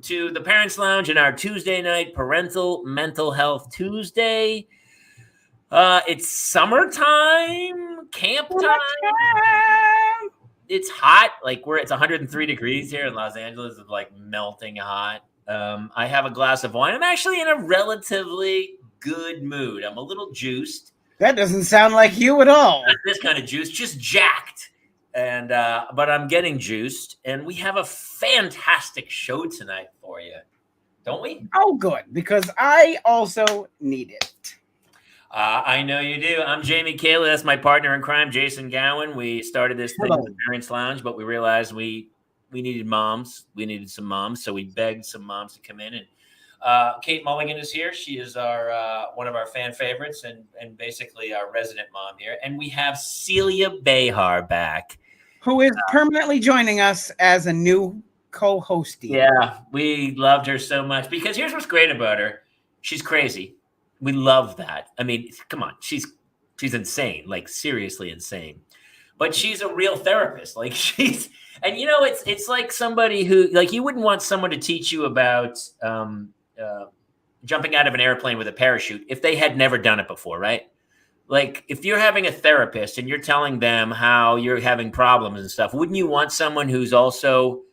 to the Parents Lounge in our Tuesday night Parental Mental Health Tuesday. It's summertime, camp time. It's hot. It's 103 degrees here in Los Angeles. It's like melting hot. I have a glass of wine. I'm actually in a relatively good mood. I'm a little juiced. That doesn't sound like you at all. Not this kind of juice, just jacked. And but I'm getting juiced, and we have a fantastic show tonight for you, don't we? Oh, good, because I also need it. I know you do. I'm Jamie Kayla. That's my partner in crime, Jason Gowan. We started this thing at the Parents Lounge, but we realized we needed moms. We needed some moms, so we begged some moms to come in. And Kate Mulligan is here. She is our one of our fan favorites and basically our resident mom here. And we have Celia Behar back, who is permanently joining us as a new co-hostie. Yeah, we loved her so much because here's what's great about her. She's crazy. We love that. I mean, come on. She's insane, like seriously insane. But she's a real therapist. Like and you know, it's like somebody who, like, you wouldn't want someone to teach you about jumping out of an airplane with a parachute if they had never done it before, right? Like, if you're having a therapist and you're telling them how you're having problems and stuff, wouldn't you want someone who's also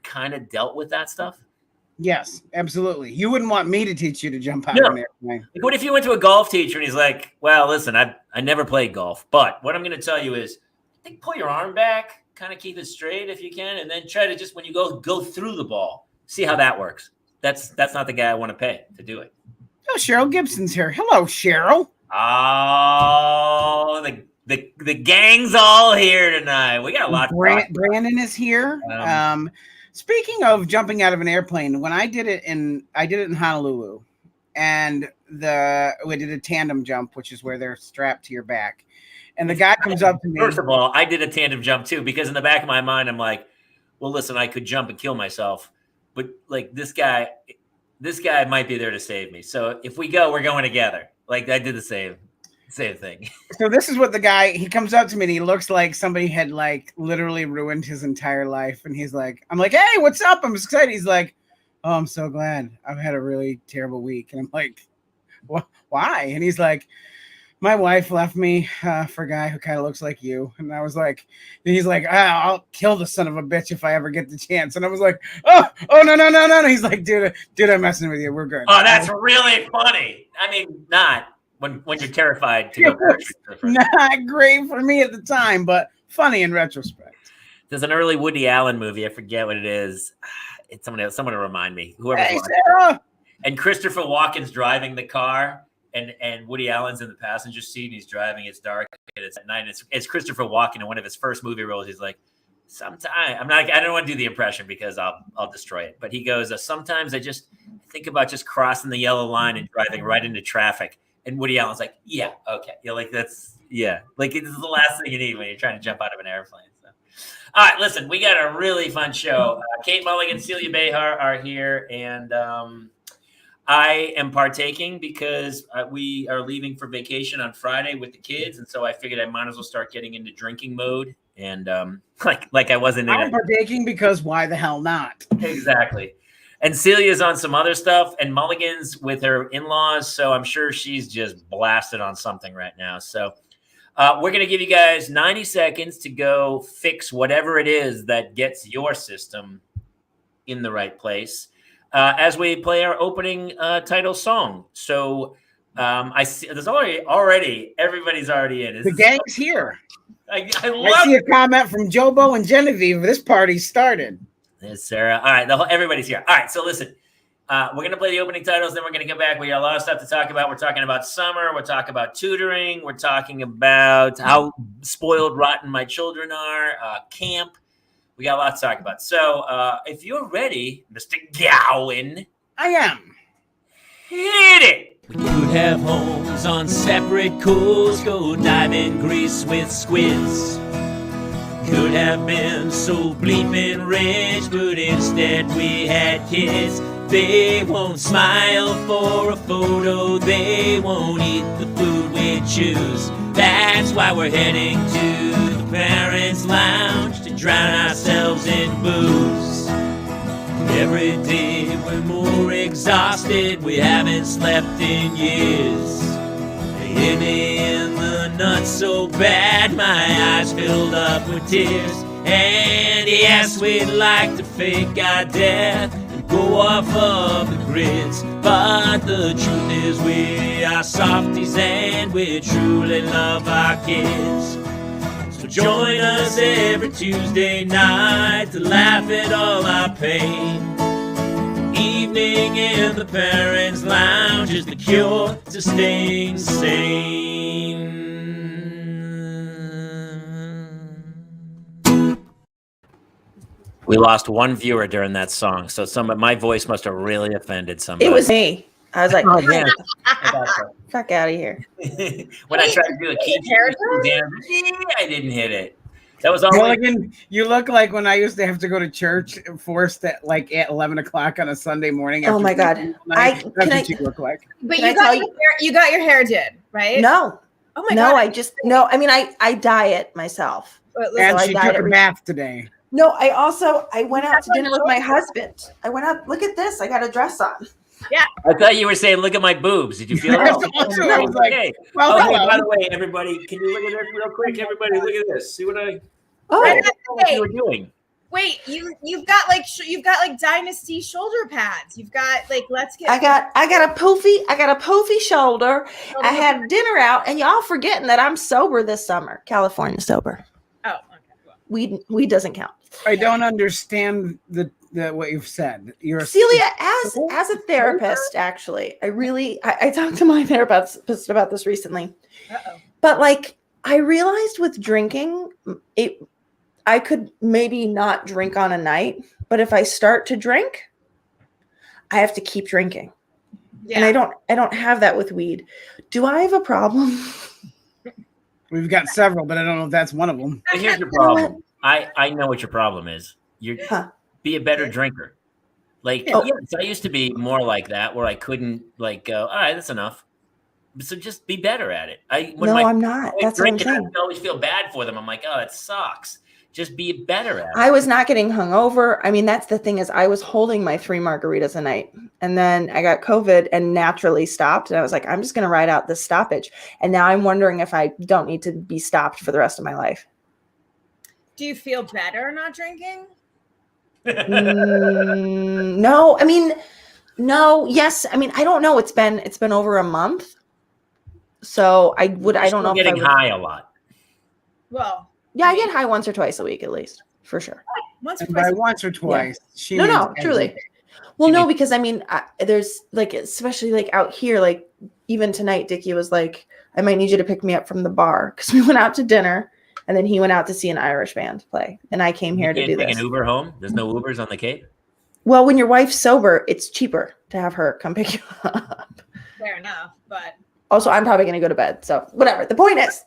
kind of dealt with that stuff? Yes, absolutely. You wouldn't want me to teach you to jump out of an airplane. Like, what if you went to a golf teacher and he's like, well, listen, I never played golf, but what I'm going to tell you is, I think pull your arm back, kind of keep it straight if you can, and then try to just, when you go through the ball, see how that works. That's not the guy I want to pay to do it. Oh, Cheryl Gibson's here. Hello, Cheryl. Oh, the gang's all here tonight. We got a lot. Brandon is here. Speaking of jumping out of an airplane, when I did it in Honolulu, and we did a tandem jump, which is where they're strapped to your back, and the guy comes up to me. First of all, I did a tandem jump too, because in the back of my mind, I'm like, well, listen, I could jump and kill myself, but like this guy might be there to save me. So if we go, we're going together. Like, I did the same thing. So this is what he comes up to me and he looks like somebody had like literally ruined his entire life. And he's like, I'm like, hey, what's up? I'm excited. He's like, oh, I'm so glad. I've had a really terrible week. And I'm like, why? And he's like, my wife left me for a guy who kind of looks like you. And I was like, and he's like, I'll kill the son of a bitch if I ever get the chance. And I was like, oh, no. He's like, dude, I'm messing with you. We're good. Oh, that's really funny. I mean, not when you're terrified to go. Not great for me at the time, but funny in retrospect. There's an early Woody Allen movie. I forget what it is. It's someone to remind me. Hey, Sarah. And Christopher Walken's driving the car. And Woody Allen's in the passenger seat, and he's driving. It's dark, and it's at night. And it's Christopher Walken in one of his first movie roles. He's like, sometimes I don't want to do the impression because I'll destroy it. But he goes, sometimes I just think about just crossing the yellow line and driving right into traffic. And Woody Allen's like, yeah, okay, like that's like it's the last thing you need when you're trying to jump out of an airplane. So, all right, listen, we got a really fun show. Kate Mulligan, Celia Behar are here, and I am partaking because we are leaving for vacation on Friday with the kids, and so I figured I might as well start getting into drinking mode. And like I wasn't. I'm partaking because why the hell not? Exactly. And Celia's on some other stuff, and Mulligan's with her in-laws, so I'm sure she's just blasted on something right now. So we're going to give you guys 90 seconds to go fix whatever it is that gets your system in the right place. As we play our opening title song. So I see there's already everybody's already in. The gang's here. I see a comment from Jobo and Genevieve. This party started. Yes, Sarah. All right, everybody's here. All right, so listen, we're going to play the opening titles, then we're going to come back. We got a lot of stuff to talk about. We're talking about summer. We're talking about tutoring. We're talking about how spoiled, rotten my children are, camp. We got a lot to talk about. So if you're ready, Mr. Gowan. I am. Hit it. We could have homes on separate coasts, go dive in Greece with squids. Could have been so bleeping rich, but instead we had kids. They won't smile for a photo, they won't eat the food we choose. That's why we're heading to the Parents Lounge to drown ourselves in booze. Every day we're more exhausted, we haven't slept in years. They hit me in the nuts so bad, my eyes filled up with tears. And yes, we'd like to fake our death and go off of the grids, but the truth is we are softies and we truly love our kids. So join us every Tuesday night to laugh at all our pain. Evening in the Parents' Lounge is the cure to staying sane. We lost one viewer during that song, so my voice must have really offended somebody. It was me. I was like, oh, yeah. fuck out of here. When I tried to do a key I didn't hit it. That was all. Mulligan, you look like when I used to have to go to church forced at 11 o'clock on a Sunday morning. Oh my God. That's what you look like. But you got your hair did, right? No. Oh my God. I mean, I diet myself. And she took a bath today. No, I went out to dinner with my husband. I went out, look at this. I got a dress on. Yeah. I thought you were saying, look at my boobs. Did you feel that? I was like, okay. Well, by the way, everybody, can you look at this real quick? Everybody, look at this. See what you were doing. Wait, you've got like Dynasty shoulder pads. You've got like I got a poofy shoulder. I had dinner out, and y'all forgetting that I'm sober this summer. California sober. Oh, okay. Well. Weed doesn't count. I don't understand the what you've said. You're Celia, as a therapist, actually, I talked to my therapist about this recently. Uh-oh. But like, I realized with drinking, I could maybe not drink on a night, but if I start to drink, I have to keep drinking. Yeah. And I don't have that with weed. Do I have a problem? We've got several, but I don't know if that's one of them. But here's your problem. I know what your problem is. Be a better drinker. Like, yes, I used to be more like that, where I couldn't go, all right, that's enough. So just be better at it. I'm not. That's what I'm saying. I always feel bad for them. I'm like, oh, that sucks. Just be better at it. I was not getting hungover. I mean, that's the thing is I was holding my 3 margaritas a night, and then I got COVID and naturally stopped. And I was like, I'm just going to ride out this stoppage. And now I'm wondering if I don't need to be stopped for the rest of my life. Do you feel better not drinking? No. I mean, no. Yes. I mean, I don't know. It's been over a month. So I don't know. Getting high a lot. Well, yeah, I get high once or twice a week at least, for sure. Once or twice. Yeah. No, truly. Well, no, because I mean, there's like, especially like out here, like even tonight, Dickie was like, I might need you to pick me up from the bar because we went out to dinner. And then he went out to see an Irish band play. And I came here to do this. Take an Uber home? There's no Ubers on the Cape? Well, when your wife's sober, it's cheaper to have her come pick you up. Fair enough. But also, I'm probably going to go to bed. So whatever. The point is,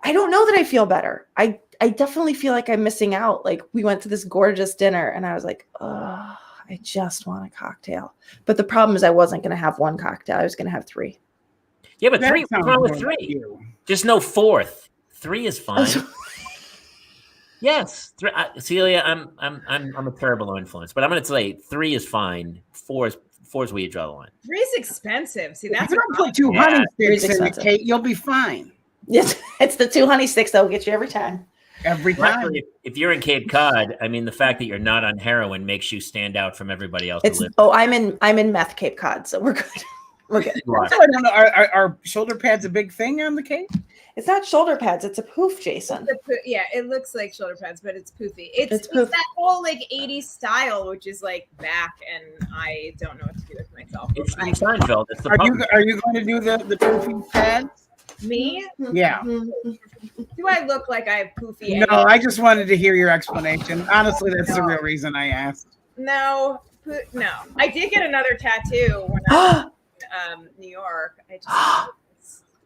I don't know that I feel better. I definitely feel like I'm missing out. Like we went to this gorgeous dinner and I was like, oh, I just want a cocktail. But the problem is I wasn't going to have 1 cocktail. I was going to have 3. Yeah, but 3, what's wrong with 3? Just no 4th. 3 is fine. Yes, 3, Celia. I'm a terrible influence, but I'm going to say 3 is fine. 4 is where you draw the line. 3 is expensive. See, that's if you don't put 2 honey sticks in the cake, you'll be fine. Yes, it's the 2 honey sticks that will get you every time. Every time. Actually, if you're in Cape Cod, I mean, the fact that you're not on heroin makes you stand out from everybody else. I'm in meth Cape Cod, so we're good. We're good. So I don't know. Are shoulder pads a big thing on the Cape? It's not shoulder pads. It's a poof, Jason. Yeah, it looks like shoulder pads, but it's poofy. It's that whole like 80s style, which is like back, and I don't know what to do with myself. It's from Seinfeld. It's are you going to do the poofy pads? Me? Yeah. Do I look like I have poofy? No, I just wanted to hear your explanation. Honestly, that's the real reason I asked. No. I did get another tattoo when I was in New York.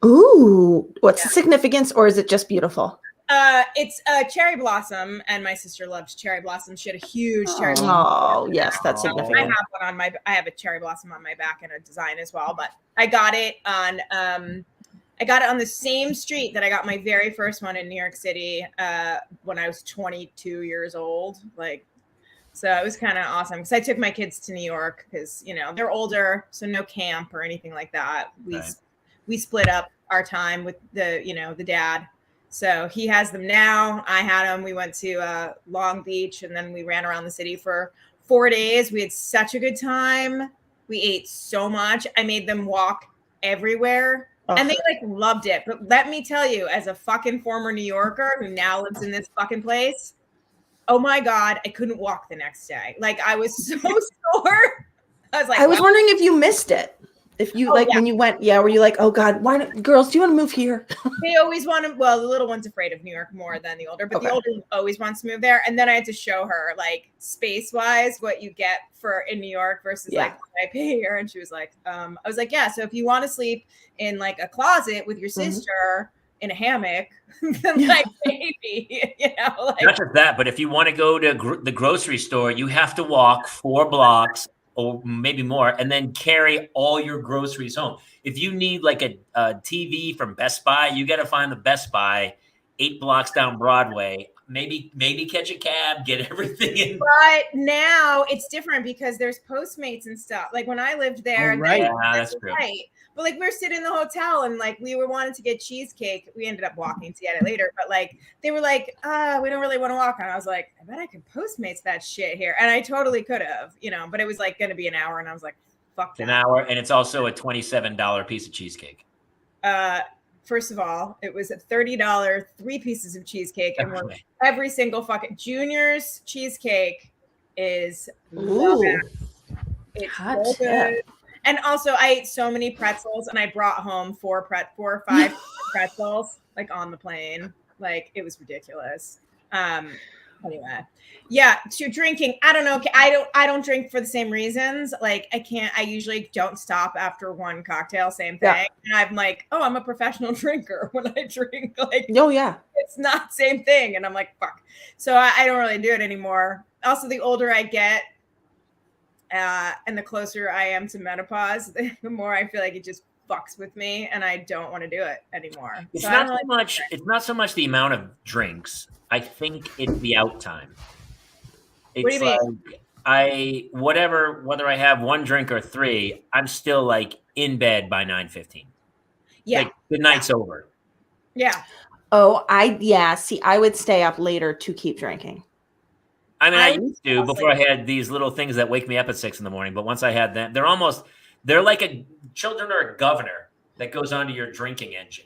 Ooh, what's the significance, or is it just beautiful? It's a cherry blossom, and my sister loves cherry blossoms. She had a huge cherry blossom. Oh, yes, that's significant. I have one on I have a cherry blossom on my back and a design as well, but I got it on the same street that I got my very first one in New York City when I was 22 years old. So it was kind of awesome because I took my kids to New York because, you know, they're older, so no camp or anything like that. We split up our time with the, you know, the dad. So he has them now. I had them. We went to Long Beach and then we ran around the city for 4 days. We had such a good time. We ate so much. I made them walk everywhere. And they like loved it. But let me tell you, as a fucking former New Yorker who now lives in this fucking place, oh my God, I couldn't walk the next day. Like I was so sore. I was like, I was wondering if you missed it. If you when you went, were you like, oh God, why not, girls, do you want to move here? They always want to, well, the little one's afraid of New York more than the older, but the older always wants to move there. And then I had to show her like space wise what you get for in New York versus like what I pay here. And she was like, I was like, yeah. So if you want to sleep in like a closet with your sister in a hammock, then like maybe, you know, like not just that, but if you want to go to the grocery store, you have to walk 4 blocks or maybe more, and then carry all your groceries home. If you need like a TV from Best Buy, you got to find the Best Buy 8 blocks down Broadway. Maybe catch a cab, get everything in. But now it's different because there's Postmates and stuff. Like when I lived there, that's true. Right. But like we're sitting in the hotel and like we were wanting to get cheesecake. We ended up walking to get it later. But like they were like, we don't really want to walk. And I was like, I bet I could Postmates that shit here. And I totally could have, you know, but it was like going to be an hour. And I was like, fuck that. An hour. And it's also a $27 piece of cheesecake. First of all, it was a $30 3 pieces of cheesecake. And every single fucking Junior's cheesecake is it's so good. And also, I ate so many pretzels, and I brought home 4 or 5 pretzels, like on the plane. Like it was ridiculous. Anyway, yeah. To drinking, I don't know. I don't drink for the same reasons. Like I can't. I usually don't stop after 1 cocktail. Same thing. Yeah. And I'm like, oh, I'm a professional drinker when I drink. Like, it's not same thing. And I'm like, fuck. So I don't really do it anymore. Also, the older I get. And the closer I am to menopause, the more I feel like it just fucks with me, and I don't want to do it anymore. It's not so much. It's not so much the amount of drinks. I think it's the out time. It's what do you mean? Whether I have 1 drink or 3, I'm still like in bed by 9:15. Yeah, like, the night's over. Yeah. Oh, see, I would stay up later to keep drinking. I mean, I used to before I had these little things that wake me up at 6 a.m. But once I had them, they're like children are a governor that goes onto your drinking engine.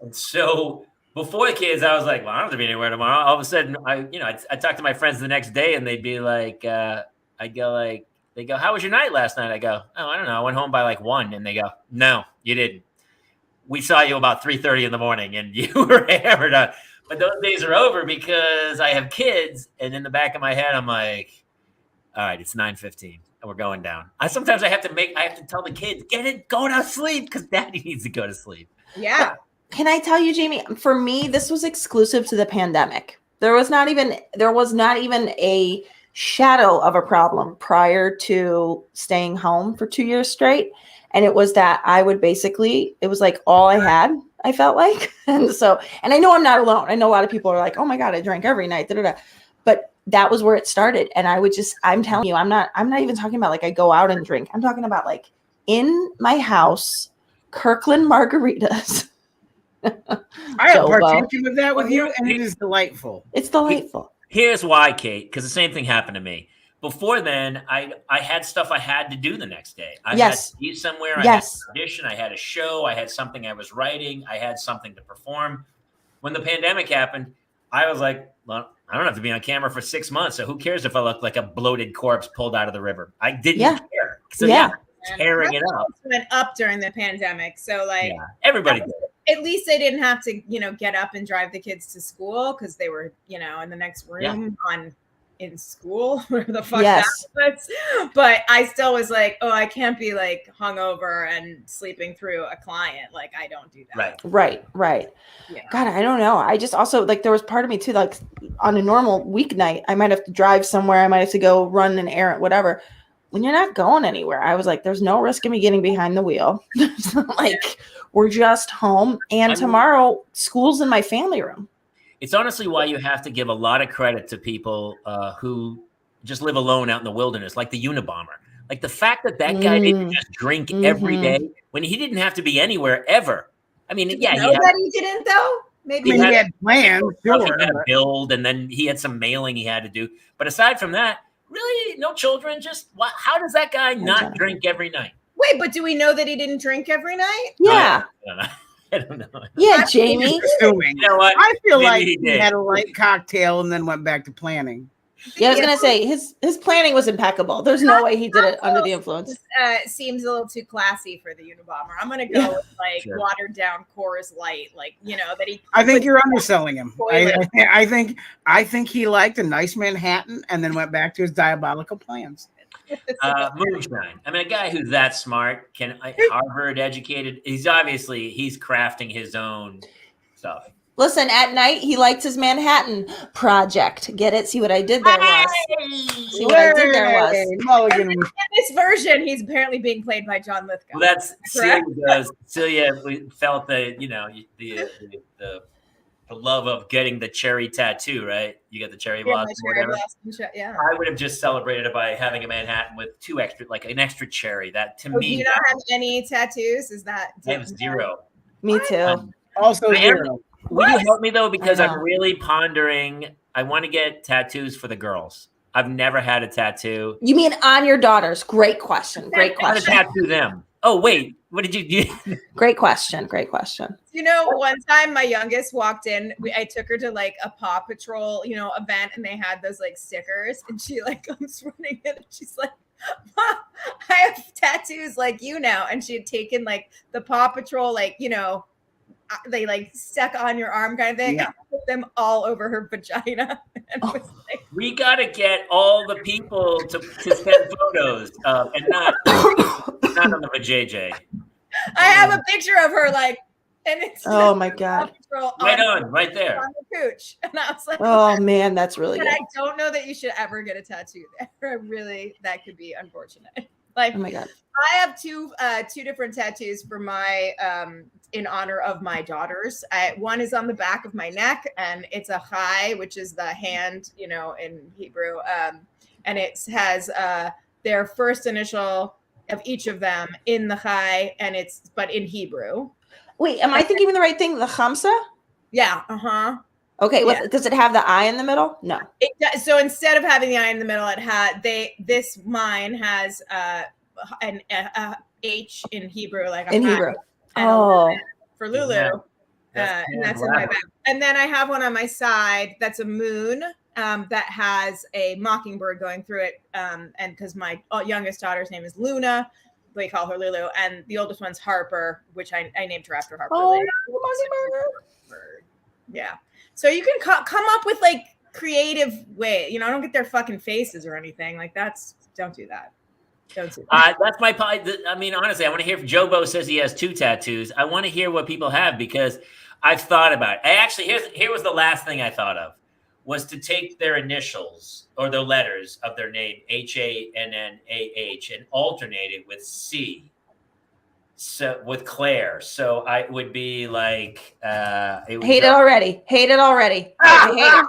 And so before the kids, I was like, well, I don't have to be anywhere tomorrow. All of a sudden, I talk to my friends the next day and they'd be like, they go, how was your night last night? I go, oh, I don't know. I went home by like 1. And they go, no, you didn't. We saw you about 3:30 in the morning and you were hammered up. But those days are over because I have kids, and in the back of my head, I'm like, "All right, it's 9:15, and we're going down." Sometimes I have to tell the kids, go to sleep, because Daddy needs to go to sleep. Yeah. Can I tell you, Jamie? For me, this was exclusive to the pandemic. There was not even a shadow of a problem prior to staying home for 2 years straight, and it was that I would it was like all I had. I felt like, and I know I'm not alone. I know a lot of people are like, oh my God, I drank every night. But that was where it started. And I'm telling you, I'm not even talking about like I go out and drink. I'm talking about like in my house, Kirkland margaritas. I have partaken with that with you, and it is delightful. It's delightful. Here's why, Kate, because the same thing happened to me. Before then, I had stuff I had to do the next day. I had to be somewhere. I had an audition. I had a show. I had something I was writing. I had something to perform. When the pandemic happened, I was like, well, I don't have to be on camera for 6 months. So who cares if I look like a bloated corpse pulled out of the river? I didn't care. So tearing it up. Went up during the pandemic. So like everybody did. At least they didn't have to, get up and drive the kids to school because they were, in the next room in school, whatever the fuck that was. But I still was like, oh, I can't be like hungover and sleeping through a client. Like I don't do that. Right. Yeah. God, I don't know. I just also like there was part of me too, like on a normal weeknight, I might have to drive somewhere. I might have to go run an errand, whatever. When you're not going anywhere, I was like, there's no risk of me getting behind the wheel. We're just home. And tomorrow school's in my family room. It's honestly why you have to give a lot of credit to people who just live alone out in the wilderness, like the Unabomber. Like the fact that guy didn't just drink every day when he didn't have to be anywhere ever. I mean, Did yeah, you know that he didn't though. Maybe he had plans. He had a build, and then he had some mailing he had to do. But aside from that, really, no children. Just how does that guy not drink every night? Wait, but do we know that he didn't drink every night? Yeah. I don't know. Yeah, Jamie. Assuming. You know what? I feel Maybe like he he had a light cocktail and then went back to planning. Yeah, I was gonna say his planning was impeccable. There's no way he did it under the influence. Seems a little too classy for the Unabomber. I'm gonna go with like watered down Coors Light, like that he. I think you're underselling him. I think he liked a nice Manhattan and then went back to his diabolical plans. Moonshine. I mean, a guy who's that smart, Harvard educated. He's crafting his own stuff. Listen, at night he liked his Manhattan project. Get it? See what I did there was. See what I did there was. In this version, he's apparently being played by John Lithgow. Well, that's Celia does. Celia, we felt the love of getting the cherry tattoo, right? You got the cherry blossom, whatever. Yeah. I would have just celebrated it by having a Manhattan with an extra cherry. That to me. Do you not have any tattoos? I have zero. Me too. Also zero. Will you help me though? Because I'm really pondering. I want to get tattoos for the girls. I've never had a tattoo. You mean on your daughters? Great question. Great question. I want to tattoo them. Oh wait, what did you do? Great question. Great question. One time my youngest walked in. I took her to like a Paw Patrol, event, and they had those like stickers, and she like comes running in, and she's like, "Mom, I have tattoos like you now," and she had taken like the Paw Patrol, like they like stuck on your arm kind of thing. Yeah. And put them all over her vagina. And was like, we gotta get all the people to send photos and not on the vajayjay. I have a picture of her like, and it's oh my god, right there on the cooch, and I was like, oh man, that's really good. I don't know that you should ever get a tattoo there. Really, that could be unfortunate. Like, oh my god. I have two different tattoos for my in honor of my daughters. One is on the back of my neck, and it's a chai, which is the hand, in Hebrew, and it has their first initial of each of them in the chai, and but in Hebrew. Wait, am I thinking of the right thing? The chamsa? Yeah. Okay. Yeah. Does it have the I in the middle? No. It does. So instead of having the I in the middle, mine has an H in Hebrew, like in Hebrew. For Lulu, and that's in my back. And then I have one on my side that's a moon that has a mockingbird going through it. And because my youngest daughter's name is Luna, we call her Lulu, and the oldest one's Harper, which I named her after Harper. Oh, mockingbird. Yeah. So you can come up with like creative way. I don't get their fucking faces or anything. Like don't do that. That's my point. I mean, honestly, I want to hear if Jobo says he has 2 tattoos. I want to hear what people have because I've thought about it. Here was the last thing I thought of was to take their initials or the letters of their name, H-A-N-N-A-H, and alternate it with C. So with Claire. So I would be like hate it already. Hate it already. Hate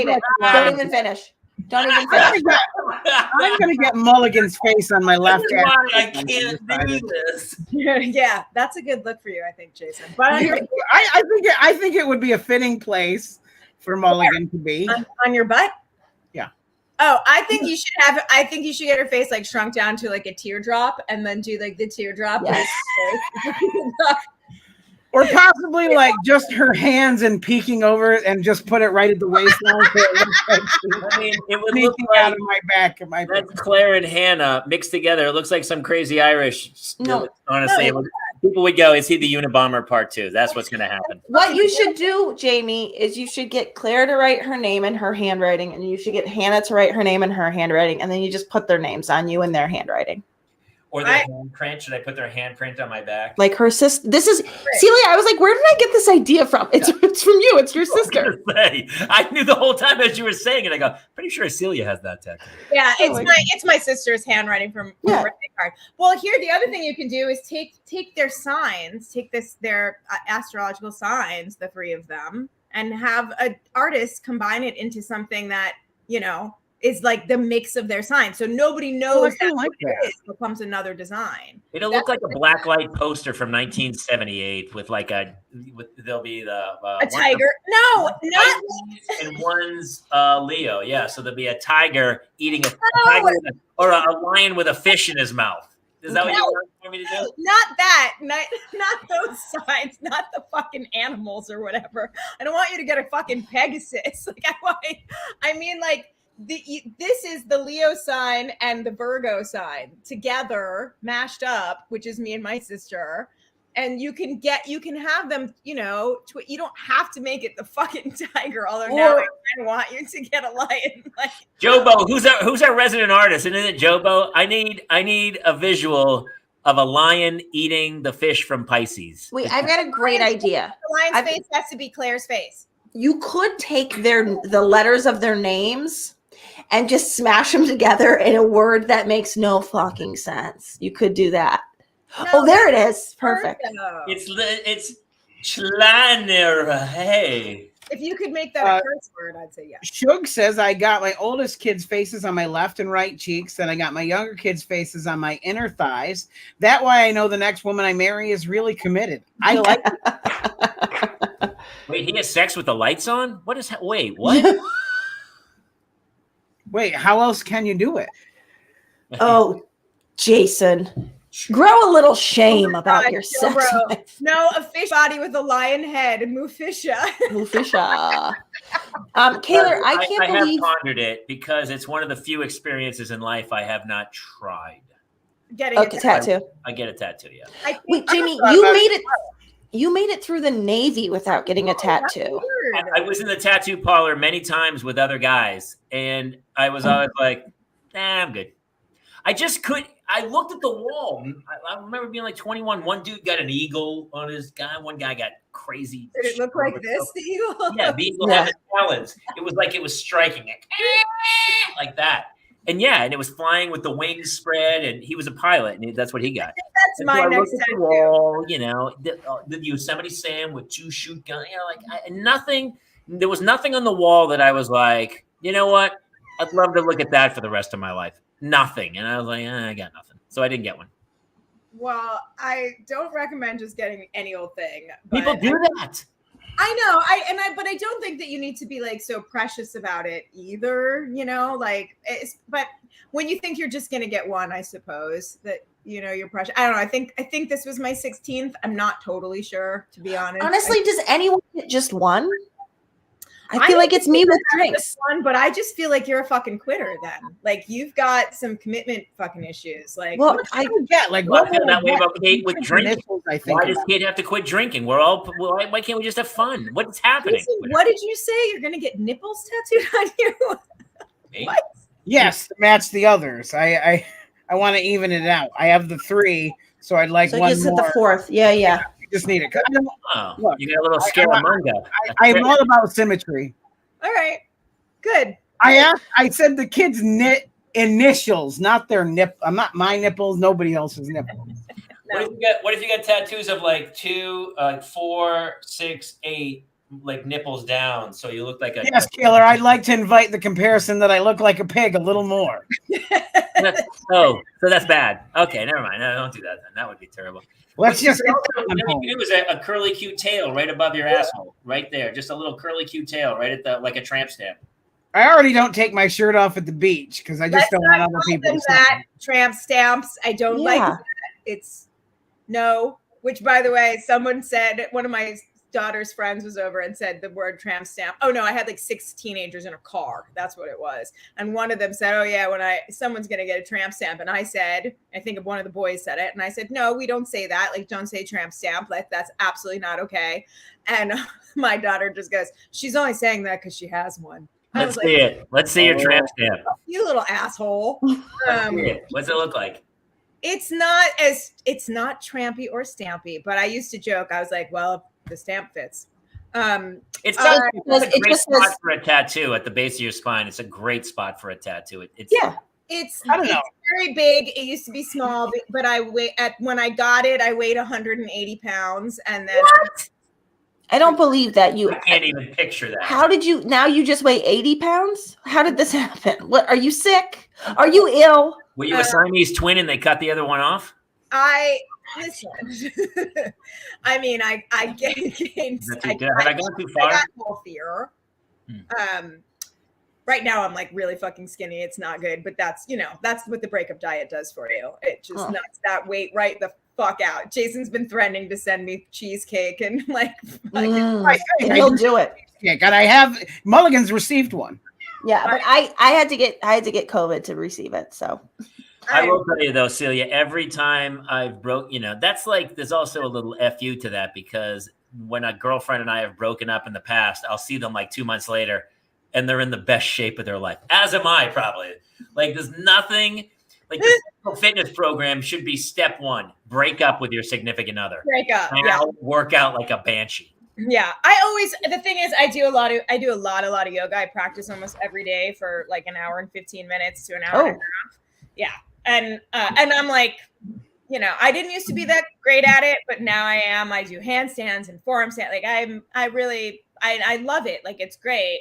it. Don't even finish. Don't even finish. I'm gonna get Mulligan's face on my left hand. I can't do this. Yeah, that's a good look for you, I think, Jason. But I think it would be a fitting place for Mulligan to be on your butt. Yeah. Oh, I think you should get her face like shrunk down to like a teardrop, and then do like the teardrop. Yes. Or possibly like just her hands and peeking over it and just put it right at the waistline. It would look like out of my back. That's Claire and Hannah mixed together. It looks like some crazy Irish. No, honestly, people would go, "Is he the Unabomber Part 2?" That's what's going to happen. What you should do, Jamie, is you should get Claire to write her name in her handwriting, and you should get Hannah to write her name in her handwriting, and then you just put their names on you in their handwriting. Or their handprint. Should I put their handprint on my back? Like her sister. This is Celia. I was like, where did I get this idea from? It's from you. It's your sister. I knew the whole time as you were saying it. I go, pretty sure Celia has that tattoo. Yeah, it's my sister's handwriting from birthday card. Well, here the other thing you can do is take their signs, their astrological signs, the 3 of them, and have an artist combine it into something that is like the mix of their sign. So nobody knows kinda that like what it that. is. It becomes another design. It'll look like a blacklight poster from 1978 with like there'll be A tiger. No, not and one's Leo. Yeah, so there'll be a tiger eating a No. tiger or a lion with a fish in his mouth. Is that what you want me to do? not that. Not those signs. Not the fucking animals or whatever. I don't want you to get a fucking Pegasus. Like I mean, like this is the Leo sign and the Virgo sign together, mashed up, which is me and my sister. And you can have them, you know, you don't have to make it the fucking tiger. Although now I kind of want you to get a lion. Like Jobo, who's our resident artist? Isn't it Jobo? I need a visual of a lion eating the fish from Pisces. Wait, I've got a great idea. The lion's face has to be Claire's face. You could take the letters of their names and just smash them together in a word that makes no fucking sense. You could do that. No, oh, there it is. Perfect. It's Schleiner. Hey. If you could make that a curse word, I'd say yes. Shug says, I got my oldest kid's faces on my left and right cheeks, and I got my younger kids' faces on my inner thighs. That way I know the next woman I marry is really committed. I like it. Wait, he has sex with the lights on? Wait, what? Wait, how else can you do it? Oh, Jason. Grow a little shame about your no, sex bro. life. No, a fish body with a lion head, Mufisha. Mufisha. Kaylor, I can't believe. have pondered it because it's one of the few experiences in life I have not tried. Getting a tattoo. I get a tattoo, yeah. Wait, Jamie, you made it through the Navy without getting a tattoo. I was in the tattoo parlor many times with other guys, and I was always like, I'm good. I just couldn't. I looked at the wall. I remember being like 21. One dude got an eagle on his guy. One guy got crazy. Did it look like this, the eagle? Yeah, the eagle had the talons. It was like it was striking it like that. And and it was flying with the wings spread, and he was a pilot, and that's what he got. That's my next tattoo. Wall, you know, the Yosemite Sam with 2 shoot guns. You know, like nothing. There was nothing on the wall that I was like, you know what? I'd love to look at that for the rest of my life. Nothing. And I was like, I got nothing. So I didn't get one. Well, I don't recommend just getting any old thing. People do that. I know. But I don't think that you need to be like so precious about it either, you know, like but when you think you're just going to get one, I suppose that, you know, you're precious. I don't know. I think this was my 16th. I'm not totally sure, to be honest. Honestly, does anyone get just one? I feel like it's me with drinks. One, but I just feel like you're a fucking quitter then. Like you've got some commitment fucking issues. Like, well, I get like I feel that way about Kate with drinking. I think why does Kate have to quit drinking? Why can't we just have fun? What's happening? What did you say? You're gonna get nipples tattooed on you? What? Yes, to match the others. I want to even it out. I have the 3, so I'd like one just more. At the 4th. Yeah. Just need it. Look, you got a little Scaramanga. I'm all about symmetry. All right, good. I said the kids' initials, not their nip. I'm not my nipples. Nobody else's nipples. No. What if you got tattoos of like 2, 4, 6, 8, like nipples down, so you look like a yes, Killer. I'd like to invite the comparison that I look like a pig a little more. So that's bad. Okay, never mind. No, don't do that then. That would be terrible. Let's just. You do is a curly cute tail right above your asshole, right there. Just a little curly cute tail right at the like a tramp stamp. I already don't take my shirt off at the beach because I just don't want other people to see that. Tramp stamps. I don't like that. It's no. Which, by the way, someone said, one of my daughter's friends was over and said the word tramp stamp. Oh no, I had like 6 teenagers in a car. That's what it was. And one of them said, oh yeah, someone's going to get a tramp stamp. And I said, I think one of the boys said it. And I said, no, we don't say that. Like, don't say tramp stamp. Like, that's absolutely not okay. And my daughter just goes, she's only saying that because she has one. Let's see it. Let's see your tramp stamp. You little asshole. What's it look like? It's not trampy or stampy, but I used to joke. I was like, well, the stamp fits. It's a great spot for a tattoo at the base of your spine. It's a great spot for a tattoo. It's very big. It used to be small, but when I got it, I weighed 180 pounds, and then I don't believe that you. I can't even picture that. How did you? Now you just weigh 80 pounds? How did this happen? What? Are you sick? Are you ill? Were you a Siamese twin and they cut the other one off? Listen. I mean, I gained. Have I gone too far? I got healthier. Right now I'm like really fucking skinny. It's not good, but that's what the breakup diet does for you. It just knocks that weight right the fuck out. Jason's been threatening to send me cheesecake and like he'll do it. And I have Mulligan's received one. Yeah, but I had to get COVID to receive it. So I will tell you though, Celia, every time I've that's like there's also a little FU to that, because when a girlfriend and I have broken up in the past, I'll see them like 2 months later and they're in the best shape of their life. As am I, probably. Like there's nothing like the fitness program should be step one. Break up with your significant other. Break up. Now work out like a banshee. Yeah. The thing is I do a lot of yoga. I practice almost every day for like an hour and 15 minutes to an hour and a half. Yeah. And I'm like, I didn't used to be that great at it, but now I am. I do handstands and forearm stand. Like I love it. Like it's great.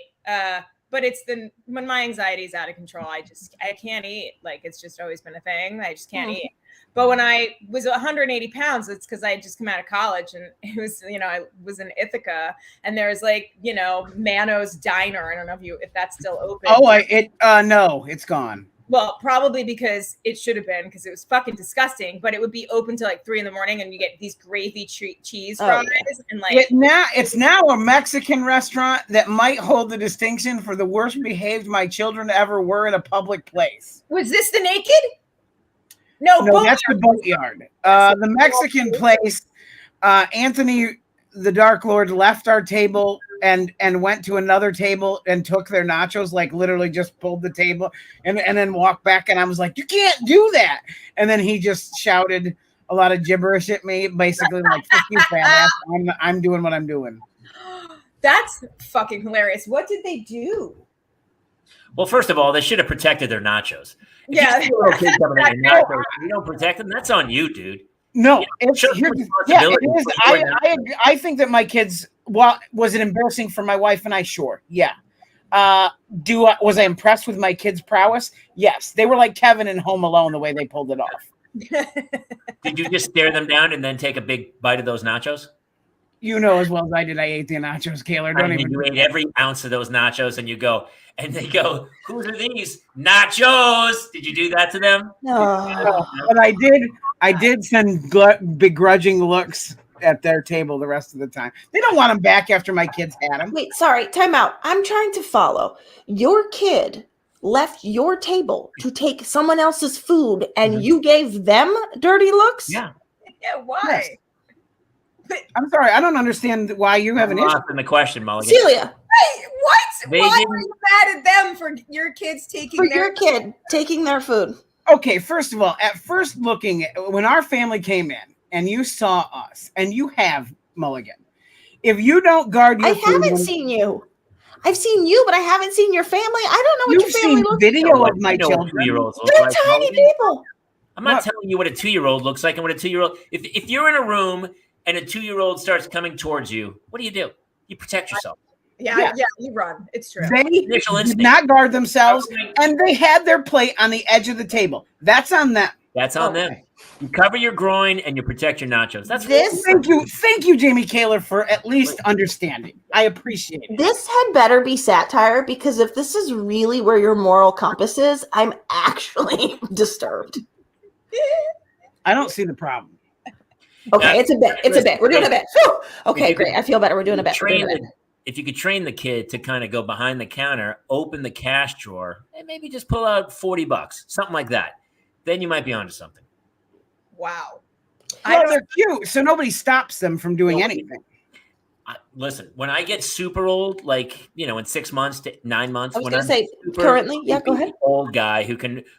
But it's when my anxiety is out of control, I can't eat. Like it's just always been a thing. I just can't eat. But when I was 180 pounds, it's because I had just come out of college and it was, I was in Ithaca and there's like, Mano's Diner. I don't know if that's still open. Oh, no, it's gone. Well, probably because it should have been, because it was fucking disgusting, but it would be open till like 3 a.m. and you get these gravy cheese fries and like it's now a Mexican restaurant that might hold the distinction for the worst behaved my children ever were in a public place. Was this the Naked? No, that's the Boatyard. The Mexican place, Anthony the Dark Lord left our table and went to another table and took their nachos, like literally just pulled the table and then walked back. And I was like, you can't do that. And then he just shouted a lot of gibberish at me, basically like, fuck you, fat ass. I'm doing what I'm doing. That's fucking hilarious. What did they do? Well, first of all, they should have protected their nachos. If yeah. you don't protect them, that's on you, dude. No, it is. I think that my kids, was it embarrassing for my wife and I? Sure. Yeah. Was I impressed with my kids' prowess? Yes. They were like Kevin in Home Alone, the way they pulled it off. Did you just stare them down and then take a big bite of those nachos? You know as well as I did, I ate the nachos, Kaylor. You ate every ounce of those nachos and they go, whose are these? Nachos. Did you do that to them? No. But I did send begrudging looks at their table the rest of the time. They don't want them back after my kids had them. Wait, sorry, time out. I'm trying to follow. Your kid left your table to take someone else's food and you gave them dirty looks? Yeah. Yeah, why? Yes. I'm sorry, I don't understand why you have an issue. In the question, Mulligan. Celia. Wait, what? Why are you mad at them for your kids taking their food? Okay, first of all, at first looking, when our family came in and you saw us, and you have, Mulligan, if you don't guard your food... I haven't seen you. I've seen you, but I haven't seen your family. I don't know what your family looks like. You've seen video of my children. They're tiny people. I'm not telling you what a 2-year-old looks like and what a 2-year-old... If you're in a room and a 2-year-old starts coming towards you, what do? You protect yourself. Yeah, you run. It's true. They did not guard themselves, and they had their plate on the edge of the table. That's on them. That's on them. You cover your groin and you protect your nachos. That's Thank you, Jamie Kaylor, for at least understanding. I appreciate it. This had better be satire, because if this is really where your moral compass is, I'm actually disturbed. I don't see the problem. Okay, it's a bit. We're doing a bit. Whew. Okay, great. I feel better. We're doing a bit. If you could train the kid to kind of go behind the counter, open the cash drawer, and maybe just pull out $40, something like that, then you might be onto something. Wow. They're cute, so nobody stops them from doing anything. Listen, when I get super old, like, in 6 months to 9 months, I was going to say currently, yeah, go ahead. Old guy who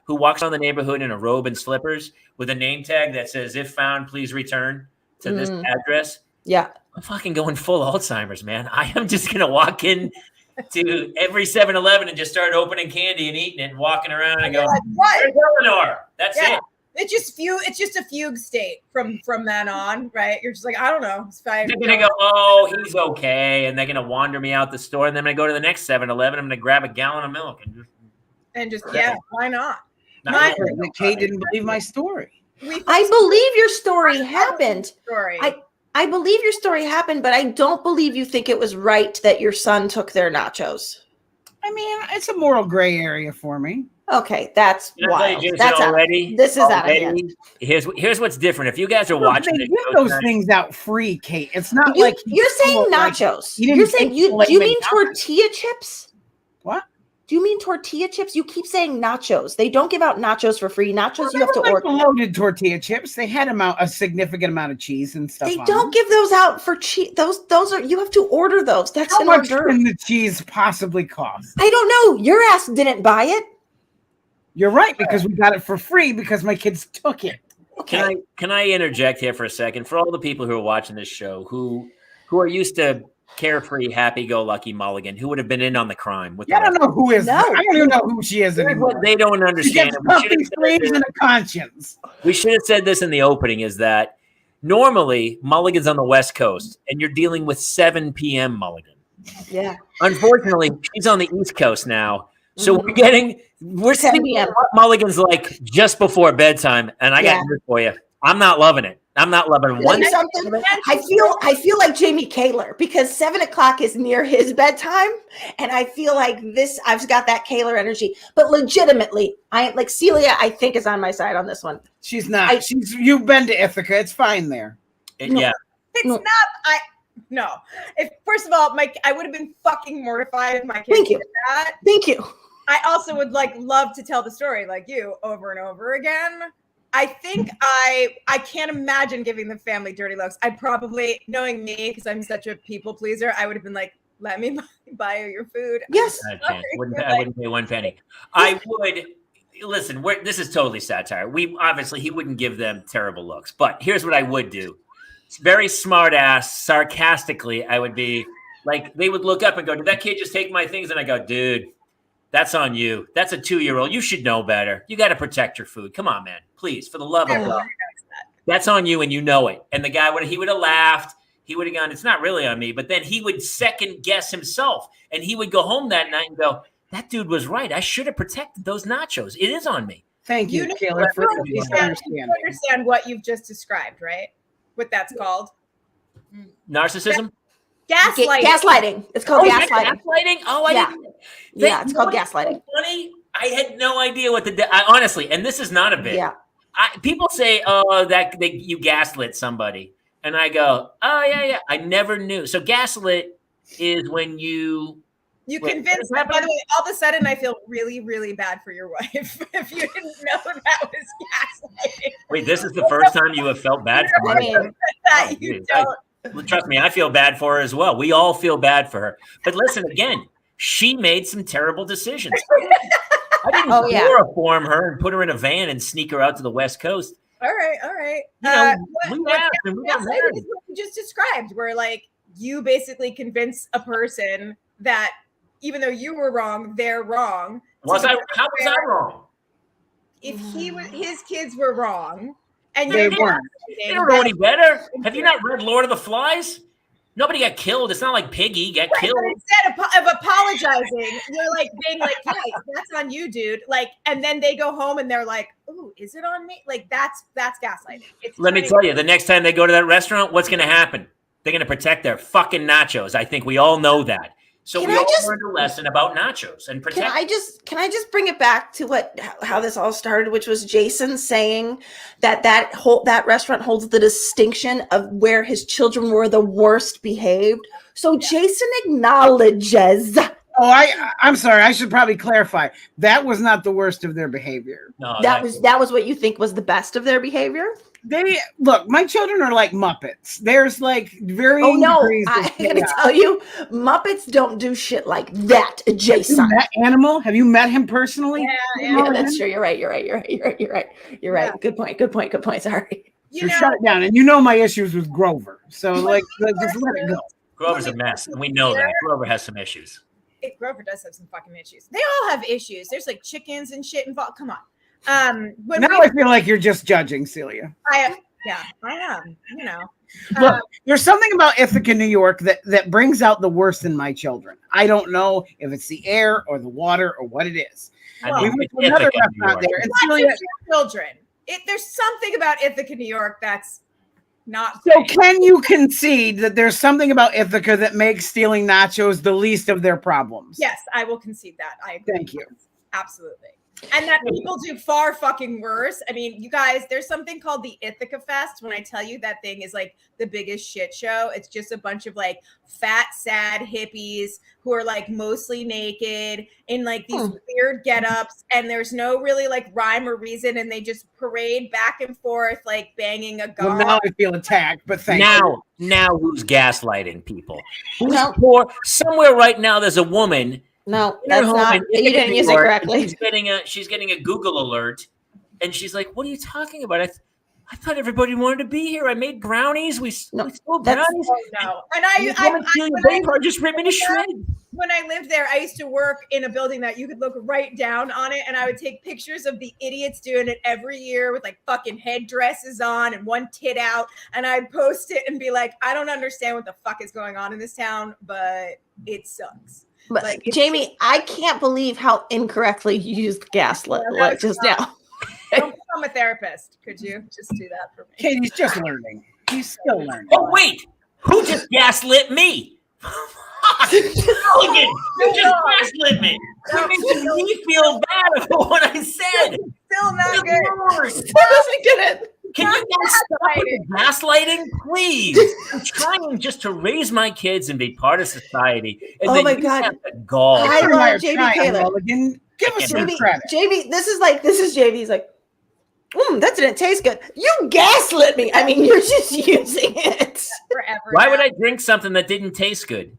walks around the neighborhood in a robe and slippers with a name tag that says, if found, please return to this address. Yeah. I'm fucking going full Alzheimer's, man. I am just going to walk in to every 7-Eleven and just start opening candy and eating it and walking around and go, like, what? There's Eleanor. That's it. It's just a fugue state from then on, right? You're just like, I don't know. It's fine. They're gonna go, oh, he's okay, and they're gonna wander me out the store, and then I'm gonna go to the next 7-Eleven. I'm gonna grab a gallon of milk and just yeah, why not? Kate didn't believe my story. I believe your story happened. Story. I believe your story happened, but I don't believe you think it was right that your son took their nachos. I mean, it's a moral gray area for me. Okay, that's wild. That's already. This is out of hand. Here's what's different. If you guys are watching, they give those things out free, Kate. It's not like you're saying nachos. You're saying do you mean tortilla chips? What? Do you mean tortilla chips? You keep saying nachos. They don't give out nachos for free. Nachos you have to order. Loaded tortilla chips. They had a significant amount of cheese and stuff. They don't give those out for cheese. Those are you have to order those. That's how much can the cheese possibly cost? I don't know. Your ass didn't buy it. You're right, because we got it for free because my kids took it. Okay. Can I interject here for a second? For all the people who are watching this show who are used to carefree, happy-go-lucky Mulligan, who would have been in on the crime. I don't know who is. No. I don't even know who she is anymore. They don't understand. In a conscience. We should have said this in the opening, is that normally Mulligan's on the West Coast, and you're dealing with 7 p.m. Mulligan. Yeah. Unfortunately, she's on the East Coast now. So we're seeing what Mulligan's like just before bedtime, and I got news for you. I'm not loving it. I'm not loving one. I feel like Jamie Kaler because 7 o'clock is near his bedtime, and I feel like I've got that Kaler energy. But legitimately, I like Celia. I think is on my side on this one. She's not. You've been to Ithaca. It's fine there. Yeah, it's not. No. If first of all, I would have been fucking mortified if my kids did that. Thank you. I also would love to tell the story like you over and over again. I think I can't imagine giving the family dirty looks. I probably, knowing me, because I'm such a people pleaser, I would have been like, let me buy you your food. Yes. I wouldn't pay one penny. I would. Listen, this is totally satire. He wouldn't give them terrible looks. But here's what I would do. It's very smart ass, sarcastically, I would be like, they would look up and go, did that kid just take my things? And I go, dude, that's on you. That's a 2-year-old. You should know better. You got to protect your food. Come on, man. Please, for the love of God. That's on you, and you know it. And the guy would have laughed. He would have gone, it's not really on me. But then he would second guess himself. And he would go home that night and go, that dude was right. I should have protected those nachos. It is on me. Thank you, Kayla. You understand what you've just described, right? What that's called? Narcissism? Gaslighting. It's called gaslighting. Gaslighting? Oh, I didn't. Yeah, it's called gaslighting. Funny. I had no idea what honestly, and this is not a bit. Yeah. People say, "Oh, you gaslit somebody," and I go, "Oh, yeah." I never knew. So gaslit is when you convince. By the way, all of a sudden, I feel really, really bad for your wife if you didn't know that was gaslighting. Wait, this is the first time you have felt bad for her. Trust me, I feel bad for her as well. We all feel bad for her. But listen, again, she made some terrible decisions. I didn't chloroform her and put her in a van and sneak her out to the West Coast. All right. We got married. What you just described, where you basically convince a person that even though you were wrong, they're wrong. How was I wrong? If his kids were wrong, and they weren't. They don't know any better. Have you not read Lord of the Flies? Nobody got killed. It's not like Piggy got killed. Instead of apologizing, you're being like, "Yeah, that's on you, dude." And then they go home and they're like, "Ooh, is it on me?" That's gaslighting. Let me tell you, the next time they go to that restaurant, what's going to happen? They're going to protect their fucking nachos. I think we all know that. So we all learned a lesson about nachos and protect. Can I just bring it back to how this all started, which was Jason saying that restaurant holds the distinction of where his children were the worst behaved. So Jason acknowledges. Oh, I'm sorry. I should probably clarify. That was not the worst of their behavior. No, that was what you think was the best of their behavior. My children are like Muppets. There's very. Oh no! I'm gonna tell you, Muppets don't do shit like that, Jason. That animal? Have you met him personally? Yeah, that's true. You're right. You're right. Yeah. Good point. Sorry. You're shut down, and my issues with Grover. So just let it go. Grover's a mess, and we know that Grover has some issues. Grover does have some fucking issues. They all have issues. There's chickens and shit involved. Come on. When Now I feel like you're just judging, Celia. I am. You know. Look, there's something about Ithaca, New York that brings out the worst in my children. I don't know if it's the air or the water or what it is. I We mean, went to it's another Ithaca, New restaurant York. there, and Not Celia. just your children. There's something about Ithaca, New York that's not So great. can you concede that there's something about Ithaca that makes stealing nachos the least of their problems? Yes, I will concede that. I agree. Thank you. Absolutely. And that people do far fucking worse. I mean, you guys, there's something called the Ithaca Fest. When I tell you that thing is like the biggest shit show, it's just a bunch of like fat, sad hippies who are like mostly naked in like these weird get-ups, and there's no really like rhyme or reason, and they just parade back and forth like banging a gong. Well, now I feel attacked, but thank you. Now who's gaslighting people? Who's No. poor? Somewhere right now there's a woman. No, in her that's home not. in You Ithaca, didn't New use it York, and correctly. She's getting a Google alert, and she's like, "What are you talking about? I thought everybody wanted to be here. I made brownies. We stole that's- brownies. Oh, no. And just ripped me to shreds." when I lived there, I used to work in a building that you could look right down on it, and I would take pictures of the idiots doing it every year with like fucking headdresses on and one tit out, and I'd post it and be like, I don't understand what the fuck is going on in this town, but it sucks. But Like, Jamie, I can't believe how incorrectly you used gaslit like just now. Don't become a therapist. Could you just do that for me? Katie's just learning. He's still learning. Oh wait, who just gaslit me? Mulligan, you just gaslit me. You're making me feel bad about what I said. Still not Good good. Lord. Still doesn't get it. Can you guys stop with the gaslighting, please? I'm trying just to raise my kids and be part of society. And Oh then my you God. have the gall. I You and I love are Jamie trying, Taylor. Mulligan. Give us some credit. Jamie, this is Jamie's like, that didn't taste good. You gaslit me. I mean, you're just using it. Forever. Why would I drink something that didn't taste good?